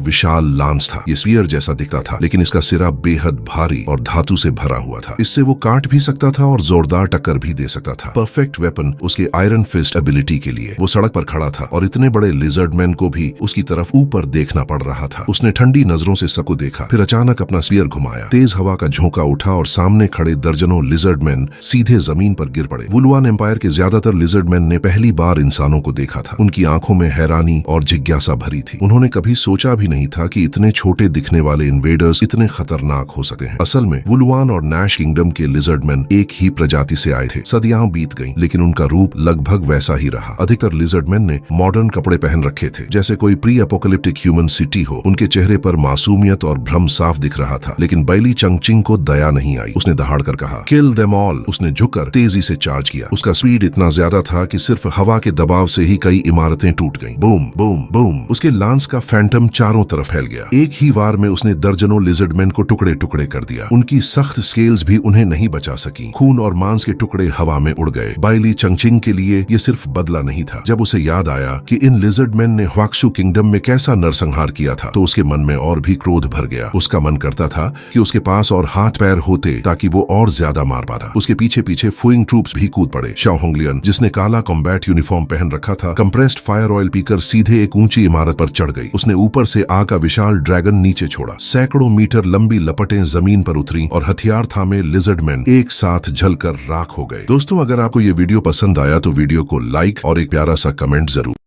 विशाल लांस था। ये स्पीयर जैसा दिखता था, लेकिन इसका सिरा बेहद भारी और धातु से भरा हुआ था। इससे वो काट भी सकता था और जोरदार टक्कर भी दे सकता था। परफेक्ट वेपन उसके आयरन फिस्ट एबिलिटी के लिए। वो सड़क पर खड़ा था और इतने बड़े लिजर्डमैन को भी उसकी तरफ ऊपर देखना पड़ रहा था। उसने ठंडी नजरों से सबको देखा, फिर अचानक अपना स्पीयर घुमाया। तेज हवा का झोंका उठा और सामने खड़े दर्जनों लिजर्डमैन सीधे जमीन पर गिर पड़े। वुलवान एम्पायर के ज्यादातर लिजर्डमैन ने पहली बार इंसानों को देखा था। उनकी आंखों में हैरानी और जिज्ञासा भरी थी। उन्होंने कभी सोचा भी नहीं था कि इतने छोटे दिखने वाले इन्वेडर्स इतने खतरनाक हो सकते हैं। असल में वुलवान और नैश किंगडम के लिजर्डमैन एक ही प्रजाति से आए थे। सदियां बीत गईं, लेकिन उनका रूप लगभग वैसा ही रहा। अधिकतर लिजर्डमैन ने मॉडर्न कपड़े पहन रखे थे, जैसे कोई प्री एपोकलिप्टिक ह्यूमन सिटी हो। उनके चेहरे पर मासूमियत और भ्रम साफ दिख रहा था। लेकिन बाइली चंगचिंग को दया नहीं आई। उसने दहाड़कर कहा, किल देम ऑल। उसने झुककर तेजी से चार्ज किया। उसका स्पीड इतना ज्यादा था कि सिर्फ हवा के दबाव से ही कई इमारतें टूट गईं। Boom boom boom. उसके लांस का फैंटम चारों तरफ फैल गया। एक ही वार में उसने दर्जनों लिजर्डमैन को टुकड़े टुकड़े कर दिया। उनकी सख्त स्केल्स भी उन्हें नहीं बचा सकी। खून और मांस के टुकड़े हवा में उड़ गए। बाइली चंगचिंग के लिए लिए ये सिर्फ बदला नहीं था। जब उसे याद आया कि इन लिजर्ड मैन ने ह्वाक्शु किंगडम में कैसा नरसंहार किया था तो उसके मन में और भी क्रोध भर गया। उसका मन करता था कि उसके पास और हाथ पैर होते ताकि वो और ज्यादा मार पाता। उसके पीछे पीछे फुइंग ट्रूप्स भी कूद पड़े। शाओ होंगलियन, जिसने काला कॉम्बैट यूनिफॉर्म पहन रखा था, कंप्रेस्ड फायर ऑयल पीकर सीधे एक ऊंची इमारत पर चढ़ गई। उसने ऊपर से आग का विशाल ड्रैगन नीचे छोड़ा। सैकड़ों मीटर लंबी लपटें जमीन पर उतरी और हथियार थामे लिजर्ड मैन एक साथ जलकर राख हो गए। दोस्तों, अगर आपको ये वीडियो पसंद आया तो वीडियो को लाइक और एक प्यारा सा कमेंट जरूर